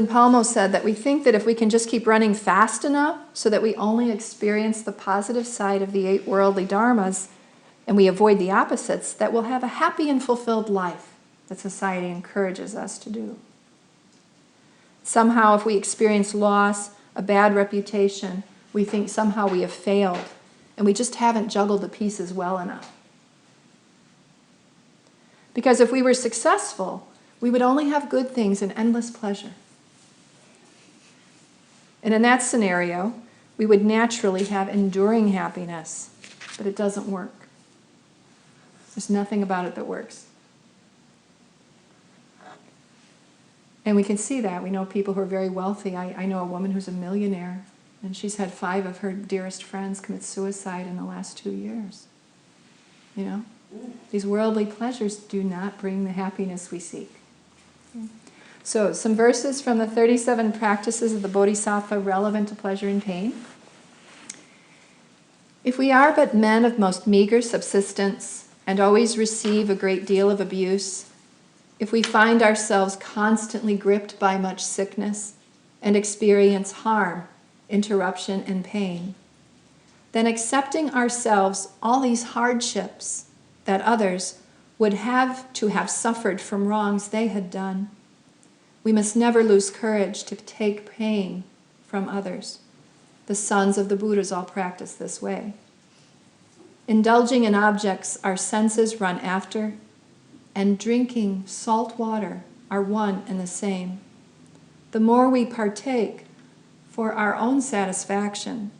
Palmo said that we think that if we can just keep running fast enough so that we only experience the positive side of the 8 worldly dharmas and we avoid the opposites, that we'll have a happy and fulfilled life that society encourages us to do. Somehow, if we experience loss, a bad reputation, we think somehow we have failed and we just haven't juggled the pieces well enough. Because if we were successful, we would only have good things and endless pleasure. And in that scenario, we would naturally have enduring happiness, but it doesn't work. There's nothing about it that works. And we can see that. We know people who are very wealthy. I know a woman who's a millionaire, and she's had 5 of her dearest friends commit suicide in the last 2 years. These worldly pleasures do not bring the happiness we seek. So, some verses from the 37 practices of the bodhisattva relevant to pleasure and pain. If we are but men of most meager subsistence and always receive a great deal of abuse, if we find ourselves constantly gripped by much sickness and experience harm, interruption, and pain, then accepting ourselves all these hardships that others would have to have suffered from wrongs they had done, we must never lose courage to take pain from others. The sons of the Buddhas all practice this way. Indulging in objects our senses run after, and drinking salt water are one and the same. The more we partake for our own satisfaction,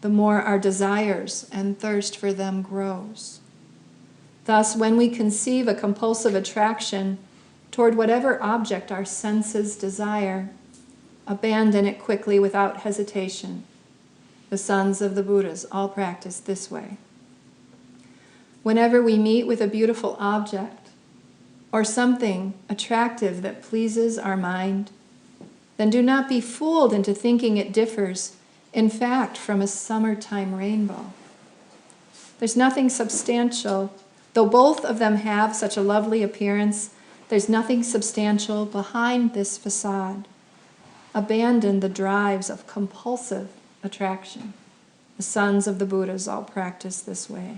the more our desires and thirst for them grows. Thus, when we conceive a compulsive attraction toward whatever object our senses desire, abandon it quickly without hesitation. The sons of the Buddhas all practice this way. Whenever we meet with a beautiful object or something attractive that pleases our mind, then do not be fooled into thinking it differs, in fact, from a summertime rainbow. There's nothing substantial, though both of them have such a lovely appearance, there's nothing substantial behind this facade. Abandon the drives of compulsive attraction. The sons of the Buddhas all practice this way.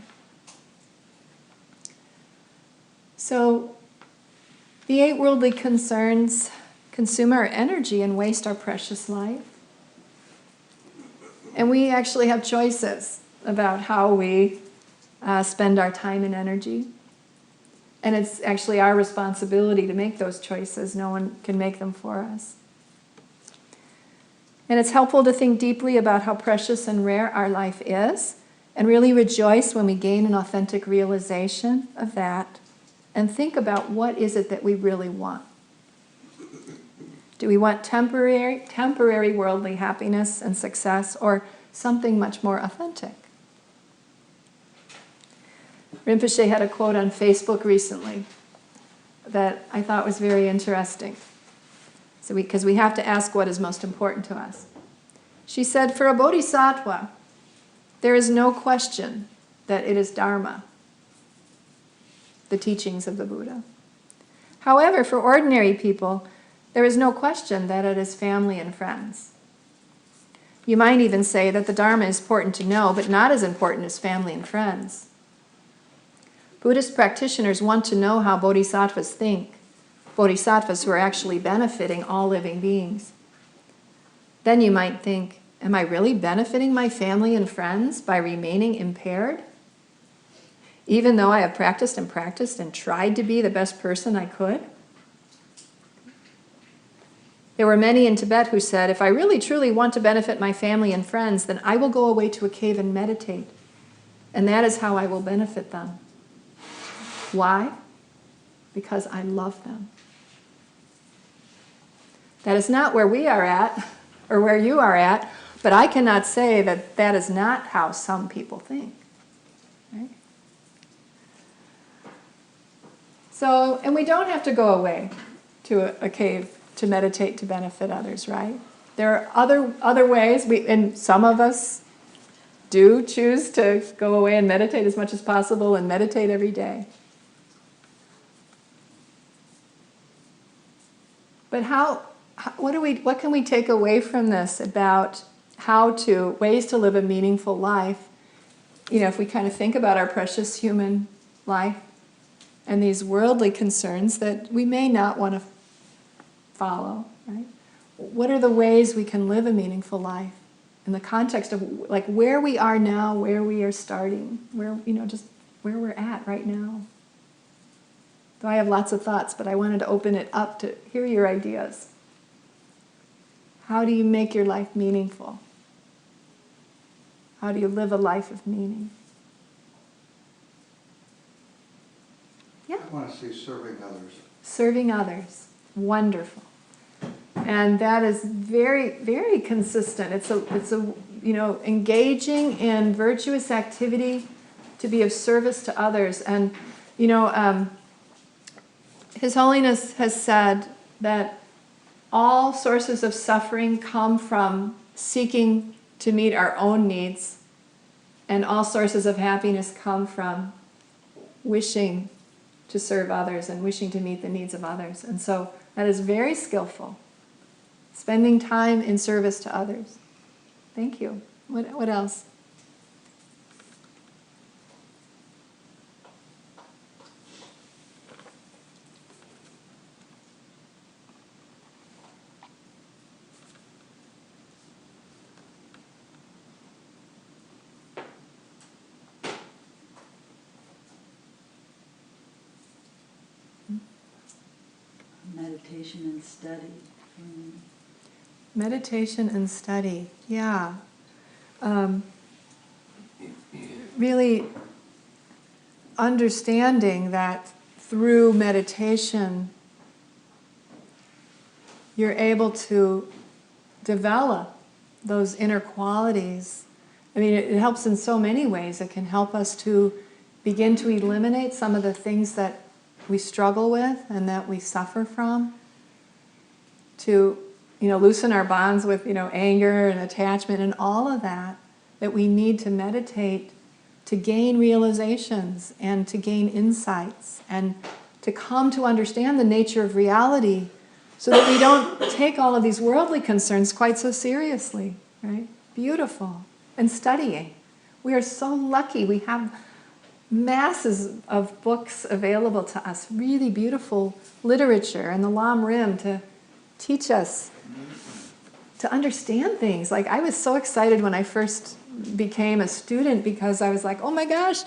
So, the 8 worldly concerns consume our energy and waste our precious life. And we actually have choices about how we spend our time and energy. And it's actually our responsibility to make those choices. No one can make them for us. And it's helpful to think deeply about how precious and rare our life is, and really rejoice when we gain an authentic realization of that, and think about what is it that we really want. Do we want temporary worldly happiness and success, or something much more authentic? Rinpoche had a quote on Facebook recently that I thought was very interesting. So because we have to ask what is most important to us. She said, for a bodhisattva, there is no question that it is Dharma, the teachings of the Buddha. However, for ordinary people, there is no question that it is family and friends. You might even say that the Dharma is important to know, but not as important as family and friends. Buddhist practitioners want to know how bodhisattvas think, bodhisattvas who are actually benefiting all living beings. Then you might think, am I really benefiting my family and friends by remaining impaired? Even though I have practiced and tried to be the best person I could? There were many in Tibet who said, if I really truly want to benefit my family and friends, then I will go away to a cave and meditate. And that is how I will benefit them. Why? Because I love them. That is not where we are at, or where you are at, but I cannot say that that is not how some people think. Right? So, and we don't have to go away to a cave to meditate to benefit others, right? There are other ways, and some of us do choose to go away and meditate as much as possible and meditate every day. But what can we take away from this about ways to live a meaningful life? You know, if we kind of think about our precious human life and these worldly concerns that we may not want to follow, right? What are the ways we can live a meaningful life in the context of like where we are now, where we are starting, just where we're at right now? Though I have lots of thoughts, but I wanted to open it up to hear your ideas. How do you make your life meaningful? How do you live a life of meaning? Yeah? I want to say serving others. Serving others. Wonderful. And that is very, very consistent. It's a engaging in virtuous activity to be of service to others. And, His Holiness has said that all sources of suffering come from seeking to meet our own needs, and all sources of happiness come from wishing to serve others and wishing to meet the needs of others. And so that is very skillful. Spending time in service to others. Thank you. What else? Meditation and study. Meditation and study, yeah. Really, understanding that through meditation, you're able to develop those inner qualities. I mean, it helps in so many ways. It can help us to begin to eliminate some of the things that we struggle with and that we suffer from, to, loosen our bonds with, anger and attachment and all of that we need to meditate to gain realizations and to gain insights and to come to understand the nature of reality, so that we don't take all of these worldly concerns quite so seriously, right? Beautiful. And studying. We are so lucky. We have masses of books available to us, really beautiful literature, and the Lam Rim to teach us to understand things. Like, I was so excited when I first became a student, because I was like, oh my gosh,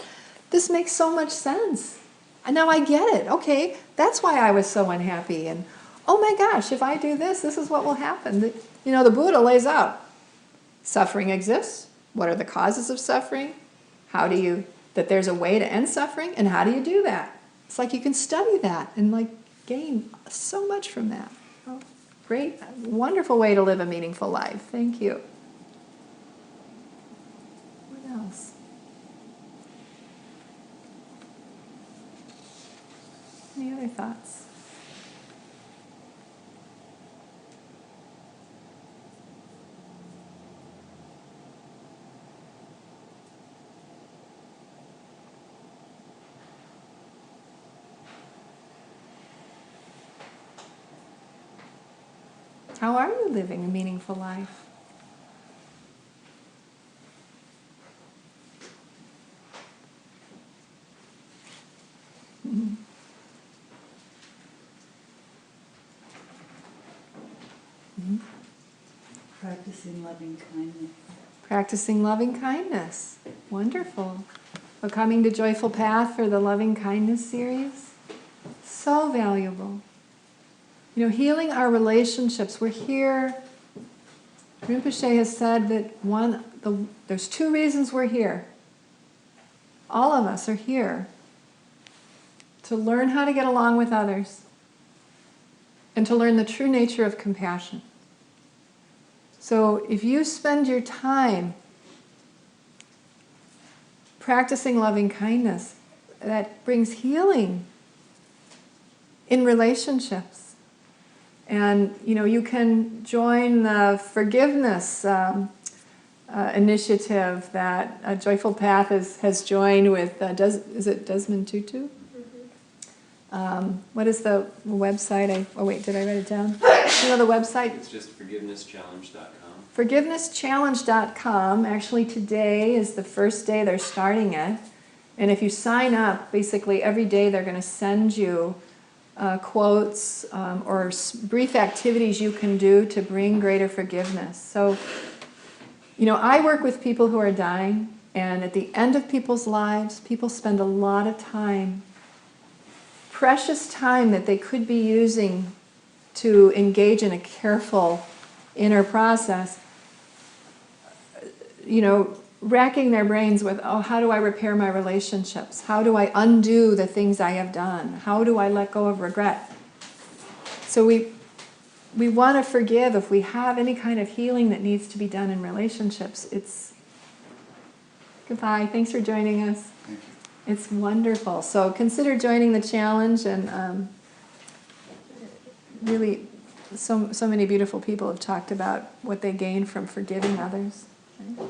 this makes so much sense. And now I get it. Okay, that's why I was so unhappy. And oh my gosh, if I do this, this is what will happen. The Buddha lays out, suffering exists. What are the causes of suffering? That there's a way to end suffering, and how do you do that? It's like you can study that and gain so much from that. Oh, great, wonderful way to live a meaningful life. Thank you. What else? Any other thoughts? How are you living a meaningful life? Mm-hmm. Mm-hmm. Practicing loving kindness. Practicing loving kindness. Wonderful. A Coming to Joyful Path for the Loving Kindness series. So valuable. Healing our relationships. We're here. Rinpoche has said that there's two reasons we're here. All of us are here to learn how to get along with others and to learn the true nature of compassion. So if you spend your time practicing loving kindness, that brings healing in relationships. And, you can join the forgiveness initiative that Joyful Path has joined with, is it Desmond Tutu? Mm-hmm. What is the website? Did I write it down? The website? It's just forgivenesschallenge.com. Forgivenesschallenge.com. Actually, today is the first day they're starting it. And if you sign up, basically every day they're going to send you quotes or brief activities you can do to bring greater forgiveness. So, I work with people who are dying, and at the end of people's lives, people spend a lot of time, precious time that they could be using to engage in a careful inner process, racking their brains with, how do I repair my relationships? How do I undo the things I have done? How do I let go of regret? So we want to forgive. If we have any kind of healing that needs to be done in relationships, it's... Goodbye. Thanks for joining us. Thank you. It's wonderful. So consider joining the challenge, and really so many beautiful people have talked about what they gain from forgiving others. Right?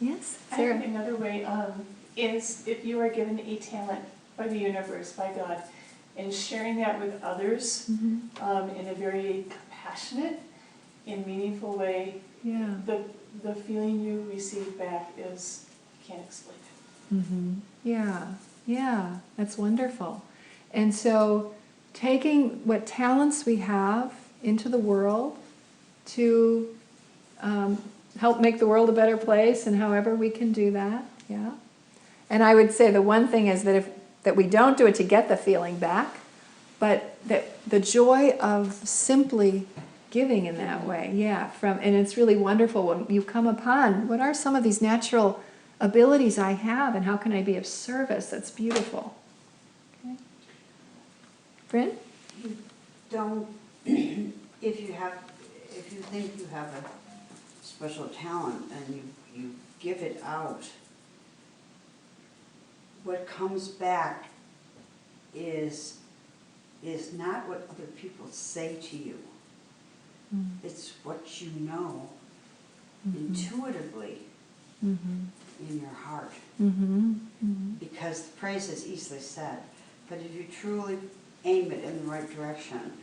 Yes, Sarah. I think another way is if you are given a talent by the universe, by God, and sharing that with others in a very compassionate and meaningful way, the feeling you receive back is, you can't explain it. Mm-hmm. Yeah, that's wonderful. And so taking what talents we have into the world to help make the world a better place, and however we can do that, yeah. And I would say the one thing is that we don't do it to get the feeling back, but that the joy of simply giving in that way, and it's really wonderful when you come upon what are some of these natural abilities I have and how can I be of service. That's beautiful. Okay. Bryn? You don't, if you think you have a special talent and you give it out, what comes back is not what other people say to you. It's what you know intuitively in your heart. Because praise is easily said, but if you truly aim it in the right direction,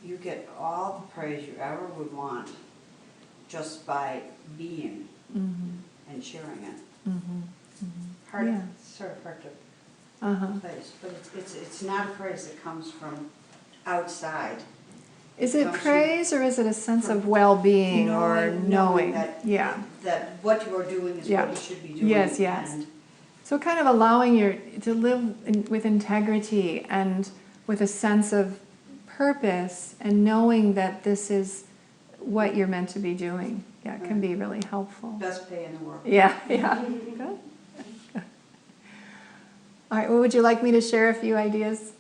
you get all the praise you ever would want just by being and sharing it. Hard, sort of hard to place, but it's not a praise that comes from outside. Is it praise or is it a sense of well-being or knowing? that, Yeah. that what you are doing is what you should be doing. Yes, yes. So kind of allowing to live with integrity and with a sense of purpose and knowing that this is what you're meant to be doing. Yeah, it can be really helpful. Best pay in the world. Yeah, yeah. Good. All right, well, would you like me to share a few ideas?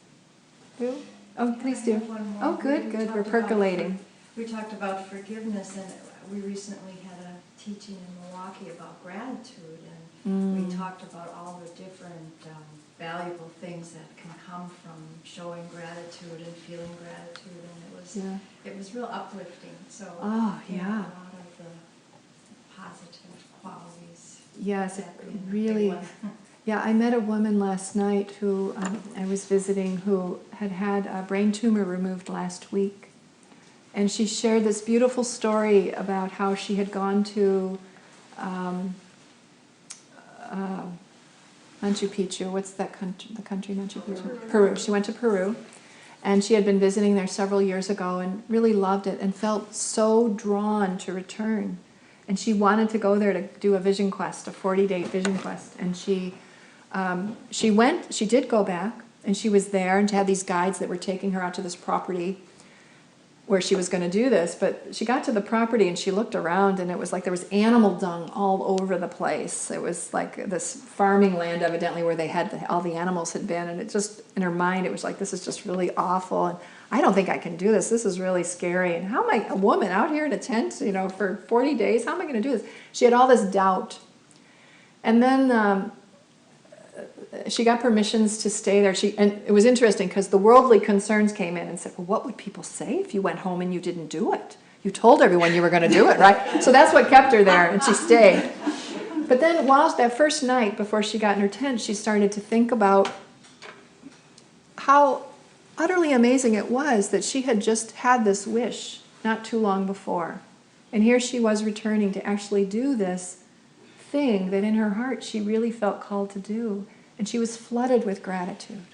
Who? Oh, please do. Oh, good, good. We're percolating. We talked about forgiveness, and we recently had a teaching in Milwaukee about gratitude, and we talked about all the different valuable things that can come from showing gratitude and feeling gratitude, and it was real uplifting. So Oh, a yeah. lot of the positive qualities. Yes, it that being a big really. one. Yeah, I met a woman last night who I was visiting who had a brain tumor removed last week. And she shared this beautiful story about how she had gone to Machu Picchu. What's that country? The country Machu Picchu? Peru. She went to Peru. And she had been visiting there several years ago and really loved it and felt so drawn to return. And she wanted to go there to do a vision quest, a 40-day vision quest. And she did go back, and she was there, and she had these guides that were taking her out to this property where she was going to do this. But she got to the property, and she looked around, and it was like there was animal dung all over the place. It was like this farming land, evidently, where they had all the animals had been. And it just, in her mind, it was like, this is just really awful. And I don't think I can do this. This is really scary. And how am I, a woman out here in a tent, for 40 days? How am I going to do this? She had all this doubt. And then she got permissions to stay there. And it was interesting because the worldly concerns came in and said, well, what would people say if you went home and you didn't do it? You told everyone you were going to do it, right? So that's what kept her there, and she stayed. But then that first night before she got in her tent, she started to think about how utterly amazing it was that she had just had this wish not too long before. And here she was returning to actually do this thing that in her heart she really felt called to do. And she was flooded with gratitude,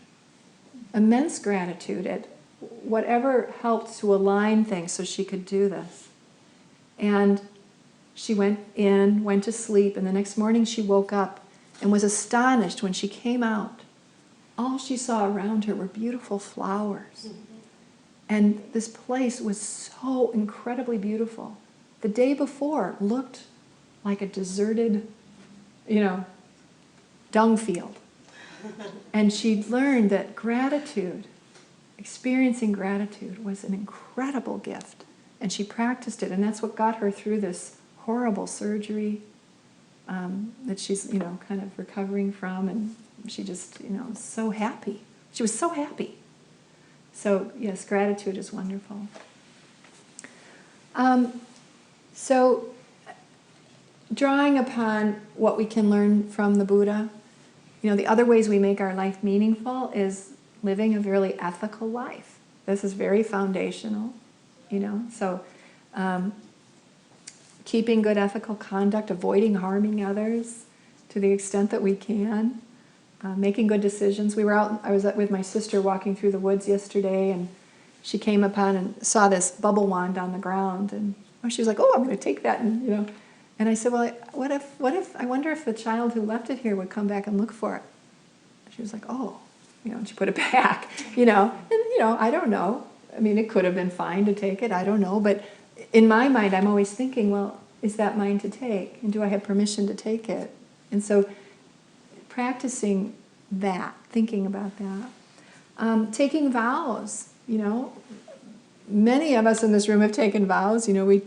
immense gratitude at whatever helped to align things so she could do this. And she went to sleep, and the next morning she woke up and was astonished when she came out. All she saw around her were beautiful flowers. And this place was so incredibly beautiful. The day before looked like a deserted, dung field. And she'd learned that gratitude, experiencing gratitude, was an incredible gift. And she practiced it, and that's what got her through this horrible surgery that she's, kind of recovering from. And she just, was so happy. She was so happy. So, yes, gratitude is wonderful. So, drawing upon what we can learn from the Buddha, the other ways we make our life meaningful is living a really ethical life. This is very foundational, So, keeping good ethical conduct, avoiding harming others to the extent that we can, making good decisions. I was with my sister walking through the woods yesterday, and she came upon and saw this bubble wand on the ground, and she was like, "Oh, I'm going to take that," and And I said, "Well, I wonder if the child who left it here would come back and look for it." She was like, "Oh," and she put it back, and I don't know. I mean, it could have been fine to take it. I don't know, but in my mind, I'm always thinking, well, is that mine to take, and do I have permission to take it? And so practicing that, thinking about that. Taking vows, many of us in this room have taken vows. We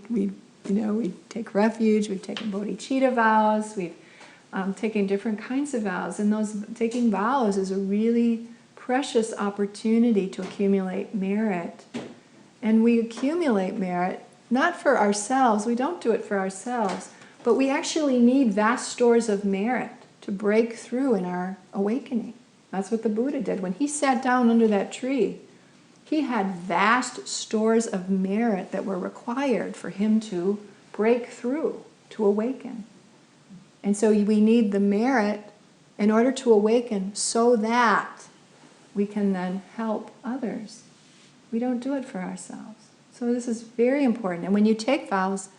take refuge, we've taken bodhicitta vows, we've taken different kinds of vows. And those taking vows is a really precious opportunity to accumulate merit. And we accumulate merit not for ourselves, we don't do it for ourselves, but we actually need vast stores of merit to break through in our awakening. That's what the Buddha did. When he sat down under that tree, he had vast stores of merit that were required for him to break through, to awaken. And so we need the merit in order to awaken so that we can then help others. We don't do it for ourselves. So this is very important. And when you take vows,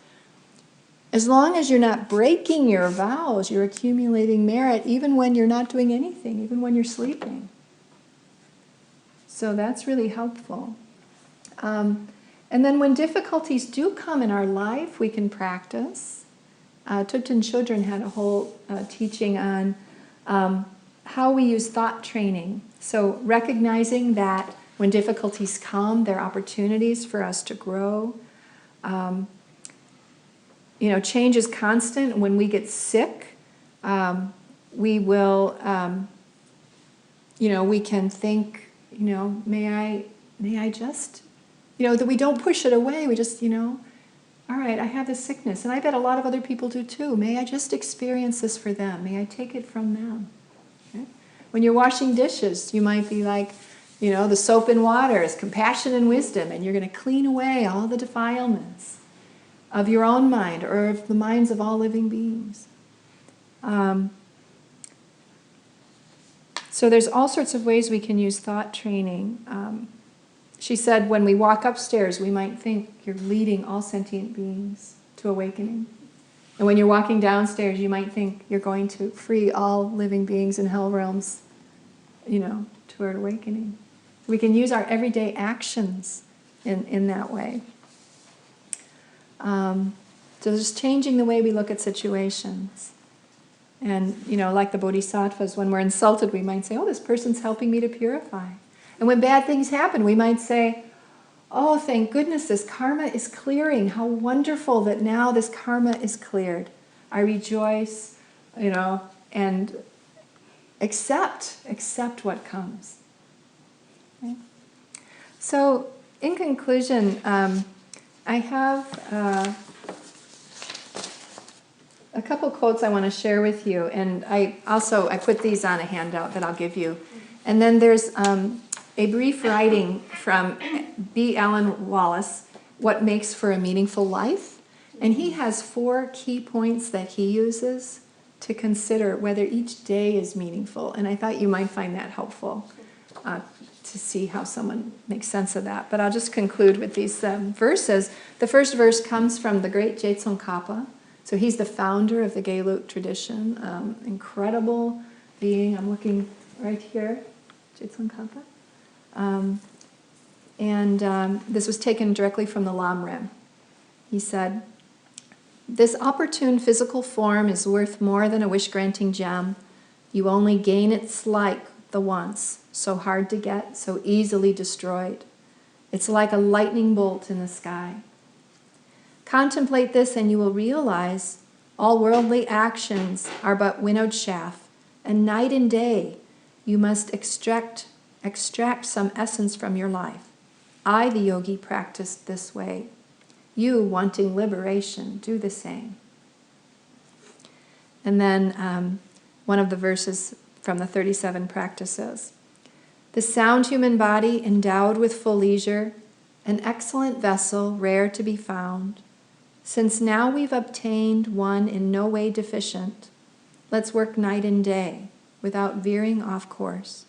as long as you're not breaking your vows, you're accumulating merit even when you're not doing anything, even when you're sleeping. So that's really helpful. And then when difficulties do come in our life, we can practice. Thupten Chodron had a whole teaching on how we use thought training. So recognizing that when difficulties come, they're opportunities for us to grow. Change is constant. When we get sick, we will, we can think, may I just, that we don't push it away. We just, all right, I have this sickness, and I bet a lot of other people do too. May I just experience this for them? May I take it from them? Okay? When you're washing dishes, you might be like, the soap and water is compassion and wisdom, and you're going to clean away all the defilements of your own mind or of the minds of all living beings. So there's all sorts of ways we can use thought training. She said when we walk upstairs, we might think you're leading all sentient beings to awakening. And when you're walking downstairs, you might think you're going to free all living beings in hell realms, toward awakening. We can use our everyday actions in that way. So just changing the way we look at situations. And, like the bodhisattvas, when we're insulted, we might say, oh, this person's helping me to purify. And when bad things happen, we might say, oh, thank goodness this karma is clearing. How wonderful that now this karma is cleared. I rejoice, and accept what comes. Okay? So, in conclusion, I have a couple quotes I want to share with you, and I put these on a handout that I'll give you. And then there's a brief writing from B. Alan Wallace, What Makes for a Meaningful Life? And he has 4 key points that he uses to consider whether each day is meaningful. And I thought you might find that helpful to see how someone makes sense of that. But I'll just conclude with these verses. The first verse comes from the great Je Tsongkhapa. So he's the founder of the Gelug tradition, incredible being. I'm looking right here, Je Tsongkhapa. This was taken directly from the Lamrim. He said, "This opportune physical form is worth more than a wish-granting gem. You only gain its like the once, so hard to get, so easily destroyed. It's like a lightning bolt in the sky. Contemplate this and you will realize all worldly actions are but winnowed chaff, and night and day you must extract some essence from your life. I, the yogi, practiced this way. You, wanting liberation, do the same." And then one of the verses from the 37 practices. "The sound human body endowed with full leisure, an excellent vessel rare to be found. Since now we've obtained one in no way deficient, let's work night and day without veering off course.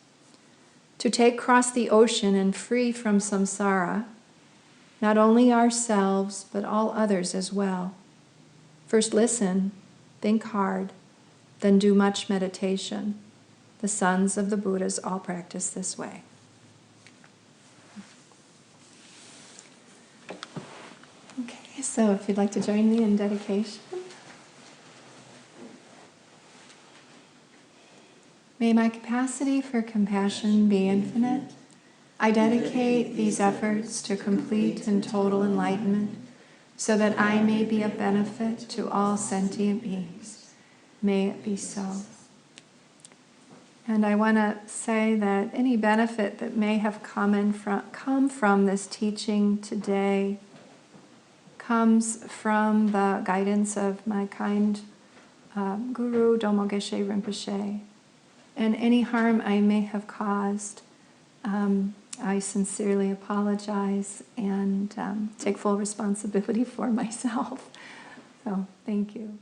To take cross the ocean and free from samsara, not only ourselves, but all others as well. First listen, think hard, then do much meditation. The sons of the Buddhas all practice this way." Okay, so if you'd like to join me in dedication. May my capacity for compassion be infinite. I dedicate these efforts to complete and total enlightenment so that I may be a benefit to all sentient beings. May it be so. And I want to say that any benefit that may have come from this teaching today comes from the guidance of my kind Guru Domo Geshe Rinpoche. And any harm I may have caused, I sincerely apologize and take full responsibility for myself. So, thank you.